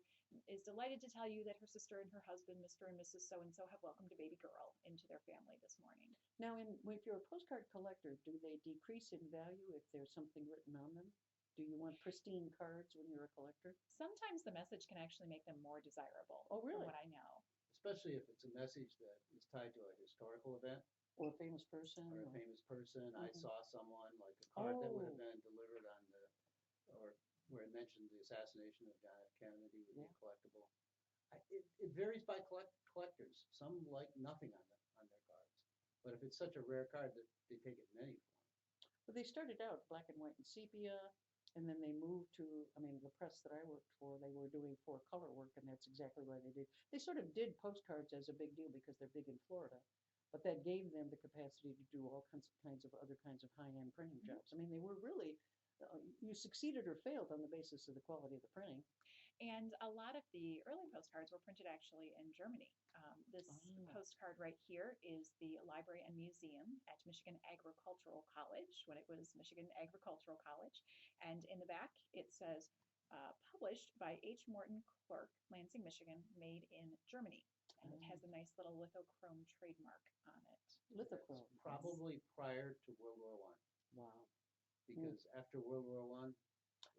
is delighted to tell you that her sister and her husband, Mr. and Mrs. So-and-so, have welcomed a baby girl into their family this morning. Now, if you're a postcard collector, do they decrease in value if there's something written on them? Do you want pristine cards when you're a collector? Sometimes the message can actually make them more desirable, Oh, really? from what I know. Especially if it's a message that is tied to a historical event Or a famous person? or a or- famous person. I Mhm. saw someone, like a card that would Oh. have been delivered on or where it mentioned the assassination of John F. Kennedy would be Yeah. collectible. It varies by collectors. Some like nothing on their cards. But if it's such a rare card that they take it in any form. Well, they started out black and white and sepia, and then they moved to, I mean, the press that I worked for, they were doing for color work, and that's exactly why they did. They sort of did postcards as a big deal because they're big in Florida, but that gave them the capacity to do all kinds of other kinds of high-end printing jobs. I mean, they were really, you succeeded or failed on the basis of the quality of the printing. And a lot of the early postcards were printed actually in Germany. This Ah. postcard right here is the Library and Museum at Michigan Agricultural College, when it was Michigan Agricultural College. And in the back, it says, published by H. Morton Clerk, Lansing, Michigan, made in Germany. And it has a nice little lithochrome trademark on it. Lithochrome. Probably prior to World War I. Wow. Because after World War I,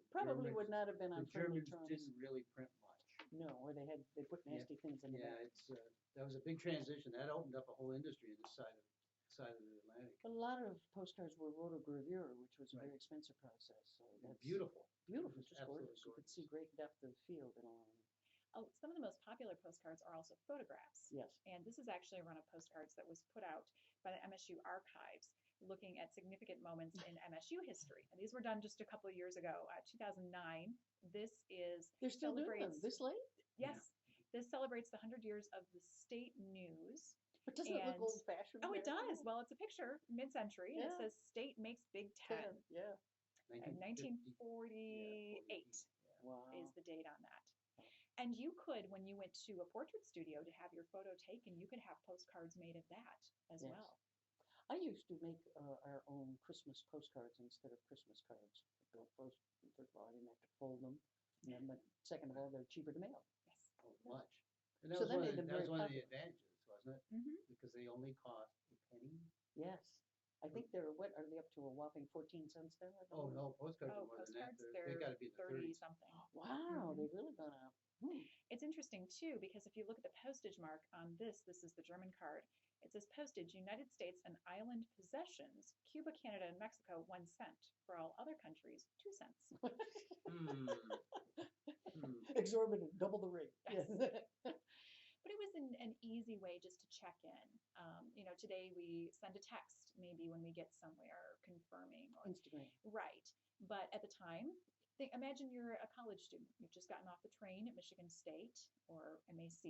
Probably would not have been the on friendly Germans terms. didn't really print much. No, or they put Yeah. nasty things in the Yeah, back. that was a big transition. That opened up a whole industry in this side of the Atlantic. A lot of postcards were rotogravure, which was a Right. very expensive process. So that's Beautiful. Beautiful, It's just absolutely gorgeous. You could gorgeous. see great depth of field in a lot of them. Oh, some of the most popular postcards are also photographs. Yes. And this is actually a run of postcards that was put out by the MSU Archives, looking at significant moments in MSU history. And these were done just a couple of years ago, 2009. This is They're still doing them celebrates- this late? yes, this celebrates the 100 years of the state news. But doesn't it look And- old fashioned? Oh, it does. Well, it's a picture, mid-century, and it Yeah. says "State makes Big Ten." Yeah. And 1948 Wow. is the date on that. And you could, when you went to a portrait studio to have your photo taken, you could have postcards made of that as Yes. well. I used to make our own Christmas postcards instead of Christmas cards. First of all, I didn't have to fold them. And then, but second of all, they're cheaper to mail. Yes. Much. And that So was that one made of the, them that very was one of the popular. advantages, wasn't it? Mm-hmm. Because they only cost a penny. Yes. I think they're, what, are they up to a whopping 14 cents now? I Oh, believe? no, postcards are Oh, more than that. postcards, They they're gotta be in the 30 30s. something. Wow, Mhm. they've really gone up. It's interesting too, because if you look at the postage mark on this is the German card. It says postage, United States and island possessions, Cuba, Canada, and Mexico, 1 cent. For all other countries, 2 cents. Hmm. Hmm. Exorbitant, double the rate. Yes. But it was an easy way just to check in. Today we send a text maybe when we get somewhere confirming. Or, Instagram. right. But at the time, imagine you're a college student. You've just gotten off the train at Michigan State or MAC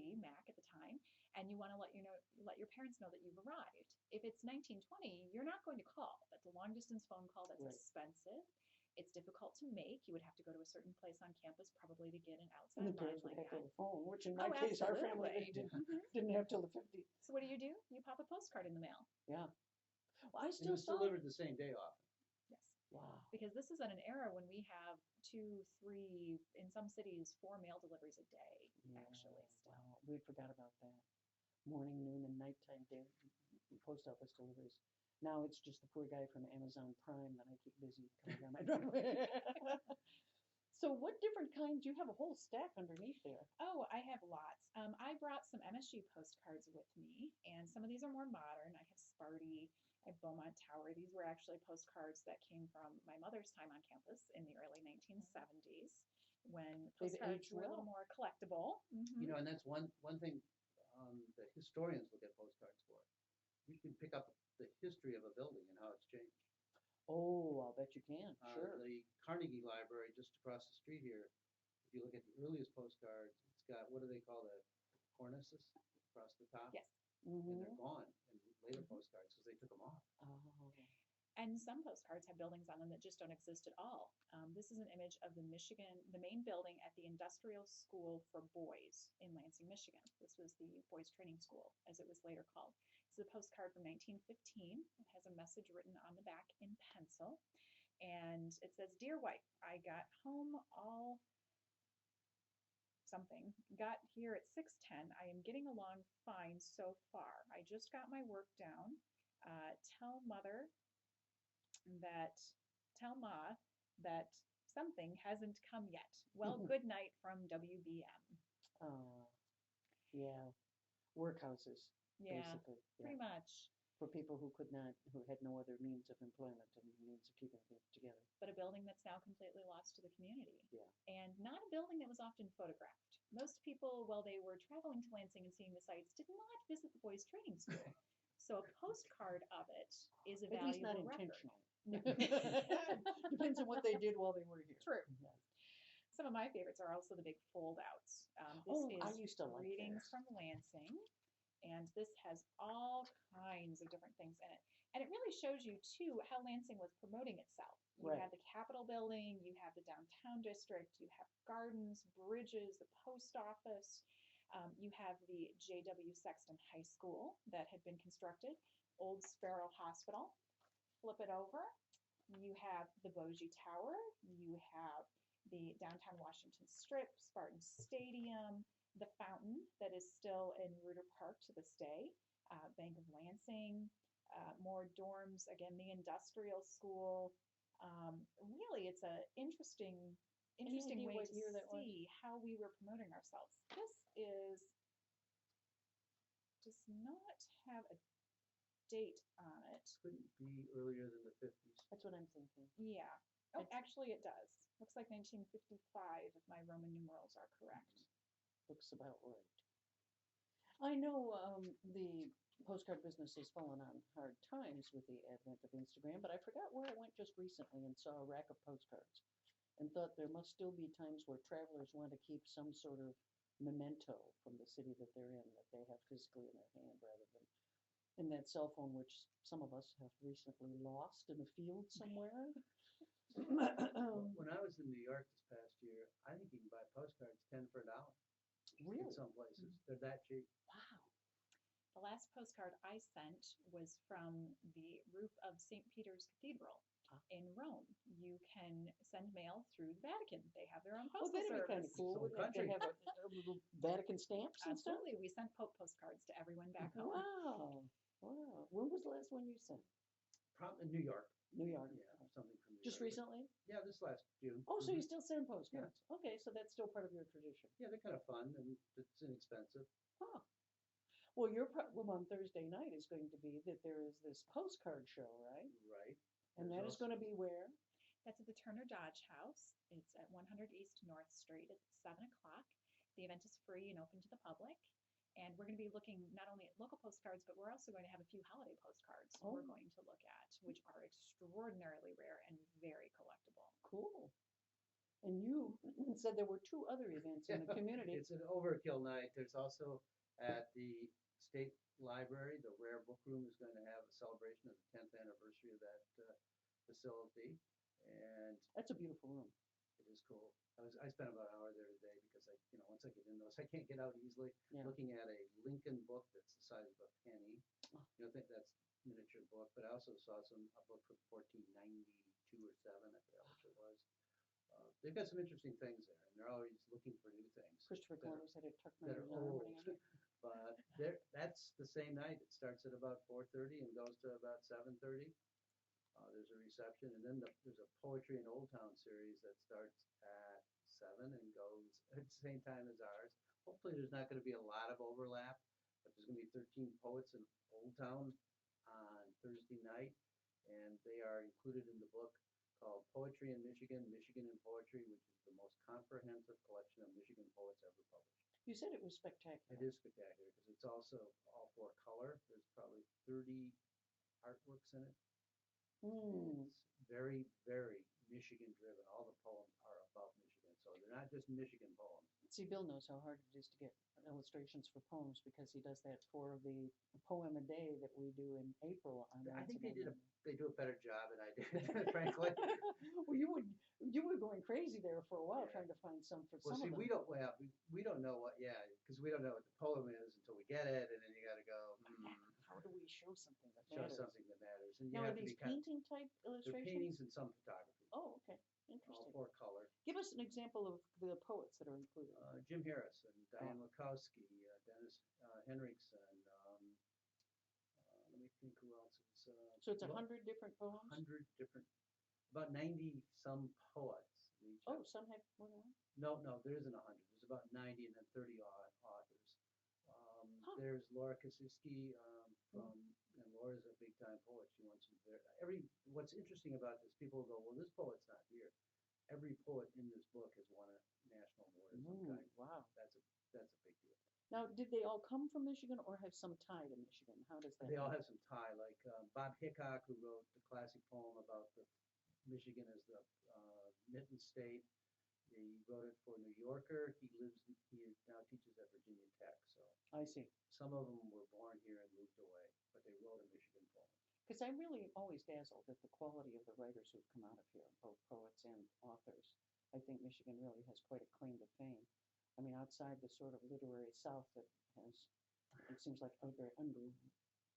at the time, and you want to let your parents know that you've arrived. If it's 1920, you're not going to call. That's a long distance phone call. That's Right. expensive. It's difficult to make. You would have to go to a certain place on campus probably to get an And outside the line parents would like have to that. have a phone, which in my Oh, case, our family absolutely. didn't have till the 50s. So what do? You pop a postcard in the mail. Yeah. Well, I And still it's saw. delivered the same day often. Yes. Wow. Because this is at an era when we have 2, 3, in some cities, 4 mail deliveries a day, actually, still. Wow, we forgot about that. Morning, noon, and nighttime post office deliveries. Now it's just the poor guy from Amazon Prime that I keep busy coming down my driveway. So what different kinds? You have a whole stack underneath there. Oh, I have lots. I brought some MSU postcards with me, and some of these are more modern. I have Sparty, I have Beaumont Tower. These were actually postcards that came from my mother's time on campus in the early 1970s. when They've postcards aged were a little well. more collectible. You know, and that's one thing that historians look at postcards for. You can pick up the history of a building and how it's changed. Oh, I'll bet you can. Sure. The Carnegie Library just across the street here, if you look at the earliest postcards, it's got, what do they call that? Cornices across the top? Yes. And Mm-hmm. they're gone in later postcards because they took them off. Oh. And some postcards have buildings on them that just don't exist at all. This is an image of the main building at the Industrial School for Boys in Lansing, Michigan. This was the Boys Training School, as it was later called. This is a postcard from 1915. It has a message written on the back in pencil. And it says, "Dear wife, I got home all something. Got here at 6:10. I am getting along fine so far. I just got my work down. Tell Ma that something hasn't come yet. Well, good night from WBM." Yeah. Workhouses, Yeah, basically. pretty Yeah. much. For people who had no other means of employment and means of keeping things together. But a building that's now completely lost to the community. Yeah. And not a building that was often photographed. Most people, while they were traveling to Lansing and seeing the sights, did not visit the boys' training school. So a postcard of it is a At least not valuable record. intentional. Depends on what they did while they were here. True. Yeah. Some of my favorites are also the big fold-outs. Oh, This I is used to like Greetings those. from Lansing, and this has all kinds of different things in it. And it really shows you, too, how Lansing was promoting itself. You Right. have the Capitol building, you have the downtown district, you have gardens, bridges, the post office, you have the J.W. Sexton High School that had been constructed, Old Sparrow Hospital. Flip it over, you have the Bogey Tower, you have the downtown Washington Strip, Spartan Stadium, the fountain that is still in Reuter Park to this day, Bank of Lansing, more dorms, again, the industrial school. Really, it's an interesting idea way what to year that was? see how we were promoting ourselves. Does not have a date on it. Couldn't be earlier than the 50s. That's what I'm thinking. Yeah. Oh, It's- actually, it does. Looks like 1955, if my Roman numerals are correct. Looks about right. I know the postcard business has fallen on hard times with the advent of Instagram, but I forgot where I went just recently and saw a rack of postcards and thought there must still be times where travelers want to keep some sort of memento from the city that they're in, that they have physically in their hand rather than in that cell phone, which some of us have recently lost in a field somewhere. When I was in New York this past year, I think you can buy postcards 10 for $1 in Really? some places. They're that cheap. Wow. The last postcard I sent was from the roof of St. Peter's Cathedral in Rome. You can send mail through the Vatican. They have their own Oh, postal that'd be kind service. of cool. Some Wouldn't it? They country. have a little Vatican stamps and stuff. Absolutely. We sent Pope postcards to everyone back home. Wow. Wow. When was the last one you sent? Probably in New York. New York. Yeah, or something from New Just York. recently? Yeah, this last June. Oh, so you Mhm. still send postcards? Okay, so that's still part of your tradition. Yeah, they're kind of fun and it's inexpensive. Huh. Well, your problem on Thursday night is going to be that there is this postcard show, right? Right. And There's that is also- going to be where? That's at the Turner Dodge House. It's at 100 East North Street. It's 7 o'clock. The event is free and open to the public. And we're going to be looking not only at local postcards, but we're also going to have a few holiday postcards we're Oh. going to look at, which are extraordinarily rare and very collectible. Cool. And you said there were two other events in the community. It's an overkill night. There's also at the State Library, the Rare Book Room is going to have a celebration of the 10th anniversary of that facility. And That's a beautiful room. it is cool. I spent about an hour there today because once I get in those, I can't get out easily. Yeah. Looking at a Lincoln book that's the size of a penny. Oh. I think that's miniature book, but I also saw a book from 1492 or 7, I forgot which it was. They've got some interesting things there, and they're always looking for new things. Christopher that are- Columbus had a tuck that under are his arm when he old. got here. But that's the same night. It starts at about 4:30 and goes to about 7:30. There's a reception, and then there's a Poetry in Old Town series that starts at 7 and goes at the same time as ours. Hopefully there's not going to be a lot of overlap, but there's going to be 13 poets in Old Town on Thursday night, and they are included in the book called Poetry in Michigan, Michigan in Poetry, which is the most comprehensive collection of Michigan poets ever published. You said it was spectacular. It is spectacular because it's also all for color. There's probably 30 artworks in it. Mm. It's very, very Michigan driven. All the poems are about Michigan, so they're not just Michigan poems. See, Bill knows how hard it is to get illustrations for poems because he does that for the poem a day that we do in April. On I think Lansing they do a better job than I did, frankly. Well, you were going crazy there for a while Yeah. trying to find some for Well, some see, of them. we don't know what, because we don't know what the poem is until we get it, and then you got to go How do we show something that show matters? something that matters, and you Now, are have to these be kind. painting type They're illustrations? paintings and some photography, Oh, okay, all interesting. for color. Give us an example of the poets that are included. Jim Harris and Diane Lukowski, Dennis Henriksen. Let me think who else is. So it's 100 different poems. 100 different, about 90 some poets. Oh, some have more than one. No, there isn't 100. There's about 90 and then 30 authors. There's Laura Kasiski and Laura's a big time poet. She wants some there. What's interesting about this, people go, well, this poet's not here. Every poet in this book has won a national award of some kind. Wow. That's a big deal. Now, did they all come from Michigan or have some tie to Michigan? How does that? They all work? have some tie, like Bob Hickok, who wrote the classic poem about Michigan as the Mitten State. He wrote it for New Yorker. He now teaches at Virginia Tech. So I see. some of them were born here and moved away, but they wrote a Michigan poem. Because I'm really always dazzled at the quality of the writers who've come out of here, both poets and authors. I think Michigan really has quite a claim to fame. I mean, outside the sort of literary South that has, it seems like under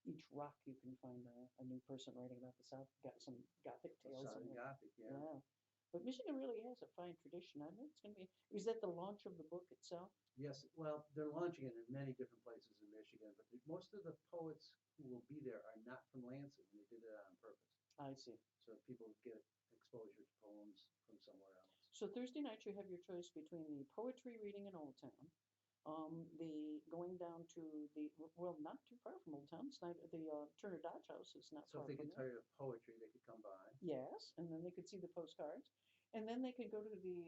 each rock you can find a new person writing about the South. Got some Gothic tales. Southern in there. Gothic, yeah. But Michigan really has a fine tradition. I know it's going to be. Is that the launch of the book itself? Yes, well, they're launching it in many different places in Michigan, but most of the poets who will be there are not from Lansing. They did it on purpose, I see. so people get exposure to poems from somewhere else. So Thursday night you have your choice between the poetry reading in Old Town, the going down to not too far from Old Town. It's not, the Turner Dodge House is not So far if they from get there. tired of poetry, they could come by. Yes, and then they could see the postcards, and then they could go to the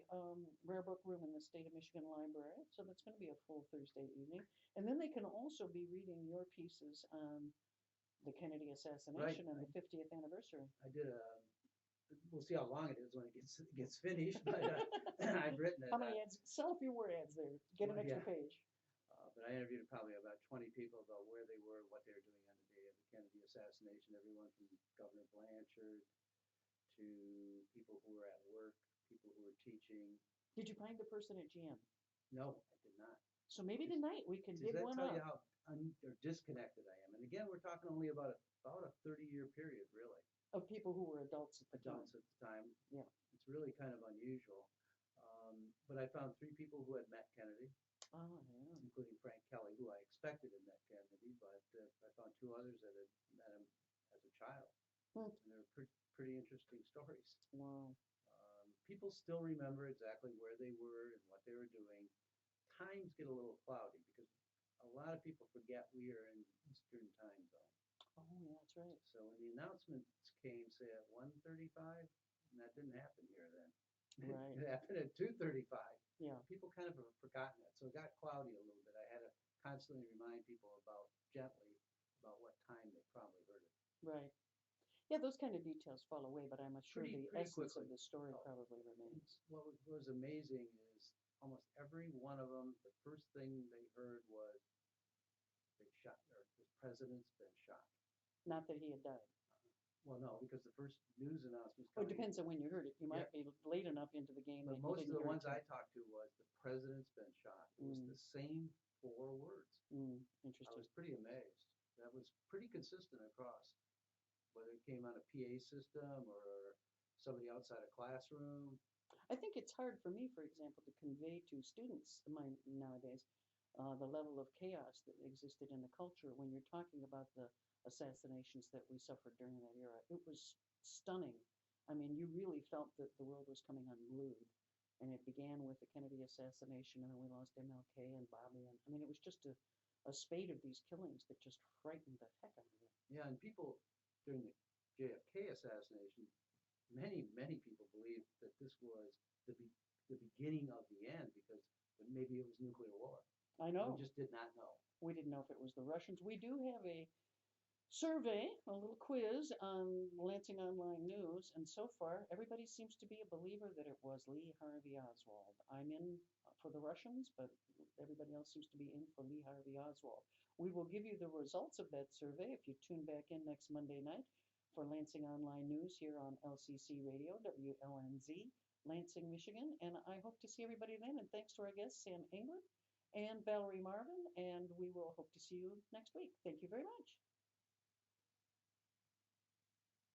Rare Book Room in the State of Michigan Library. So that's going to be a full Thursday evening, and then they can also be reading your pieces on the Kennedy assassination and the 50th anniversary. I did we'll see how long it is when it gets finished, but I've written it. How many ads? Sell a few more ads there. Get an Well, extra yeah. page. But I interviewed probably about 20 people about where they were, what they were doing on the day of the Kennedy assassination. Everyone from Governor Blanchard to people who were at work, people who were teaching. Did you find the person at GM? No, I did not. So maybe tonight we can Does dig that one tell up. you how or disconnected I am? And again, we're talking only about a 30-year period, really. Of people who were adults at the time. Adults at the time. Yeah. It's really kind of unusual. But I found 3 people who had met Kennedy, Oh, yeah. including Frank Kelly, who I expected had met Kennedy, but I found 2 others that had met him as a child. Hmm. And they're pretty interesting stories. Wow. People still remember exactly where they were and what they were doing. Times get a little cloudy because a lot of people forget we are in Eastern time zone. Oh, yeah, that's right. So when the announcements came, say at 1:35, and that didn't happen here then. Right. It happened at 2:35. Yeah. People kind of have forgotten that, so it got cloudy a little bit. I had to constantly remind people gently about what time they probably heard it. Right. Yeah, those kind of details fall away, but I'm sure Pretty the essence quickly. of the story Oh. probably remains. What was amazing is almost every one of them, the first thing they heard was they shot, or the president's been shot. Not that he had died. Well, no, because the first news announcements. Well, it depends on when you heard it. You might be late enough into the game that But you most of didn't the hear ones it. I talked to was the president's been shot. It was the same 4 words. I Interesting. was pretty amazed. That was pretty consistent across, whether it came on a PA system or somebody outside a classroom. I think it's hard for me, for example, to convey to students nowadays the level of chaos that existed in the culture when you're talking about the assassinations that we suffered during that era. It was stunning. I mean, you really felt that the world was coming unglued. And it began with the Kennedy assassination, and then we lost MLK and Bobby. And I mean, it was just a spate of these killings that just frightened the heck out of you. Yeah, and people during the JFK assassination many people believe that this was the beginning of the end because maybe it was nuclear war. I know. We just did not know. We didn't know if it was the Russians. We do have a survey, a little quiz on Lansing Online News, and so far everybody seems to be a believer that it was Lee Harvey Oswald. I'm in for the Russians, but everybody else seems to be in for Lee Harvey Oswald. We will give you the results of that survey if you tune back in next Monday night for Lansing Online News here on LCC Radio, WLNZ, Lansing, Michigan, and I hope to see everybody then, and thanks to our guests, Sam Inglot and Valerie Marvin, and we will hope to see you next week. Thank you very much.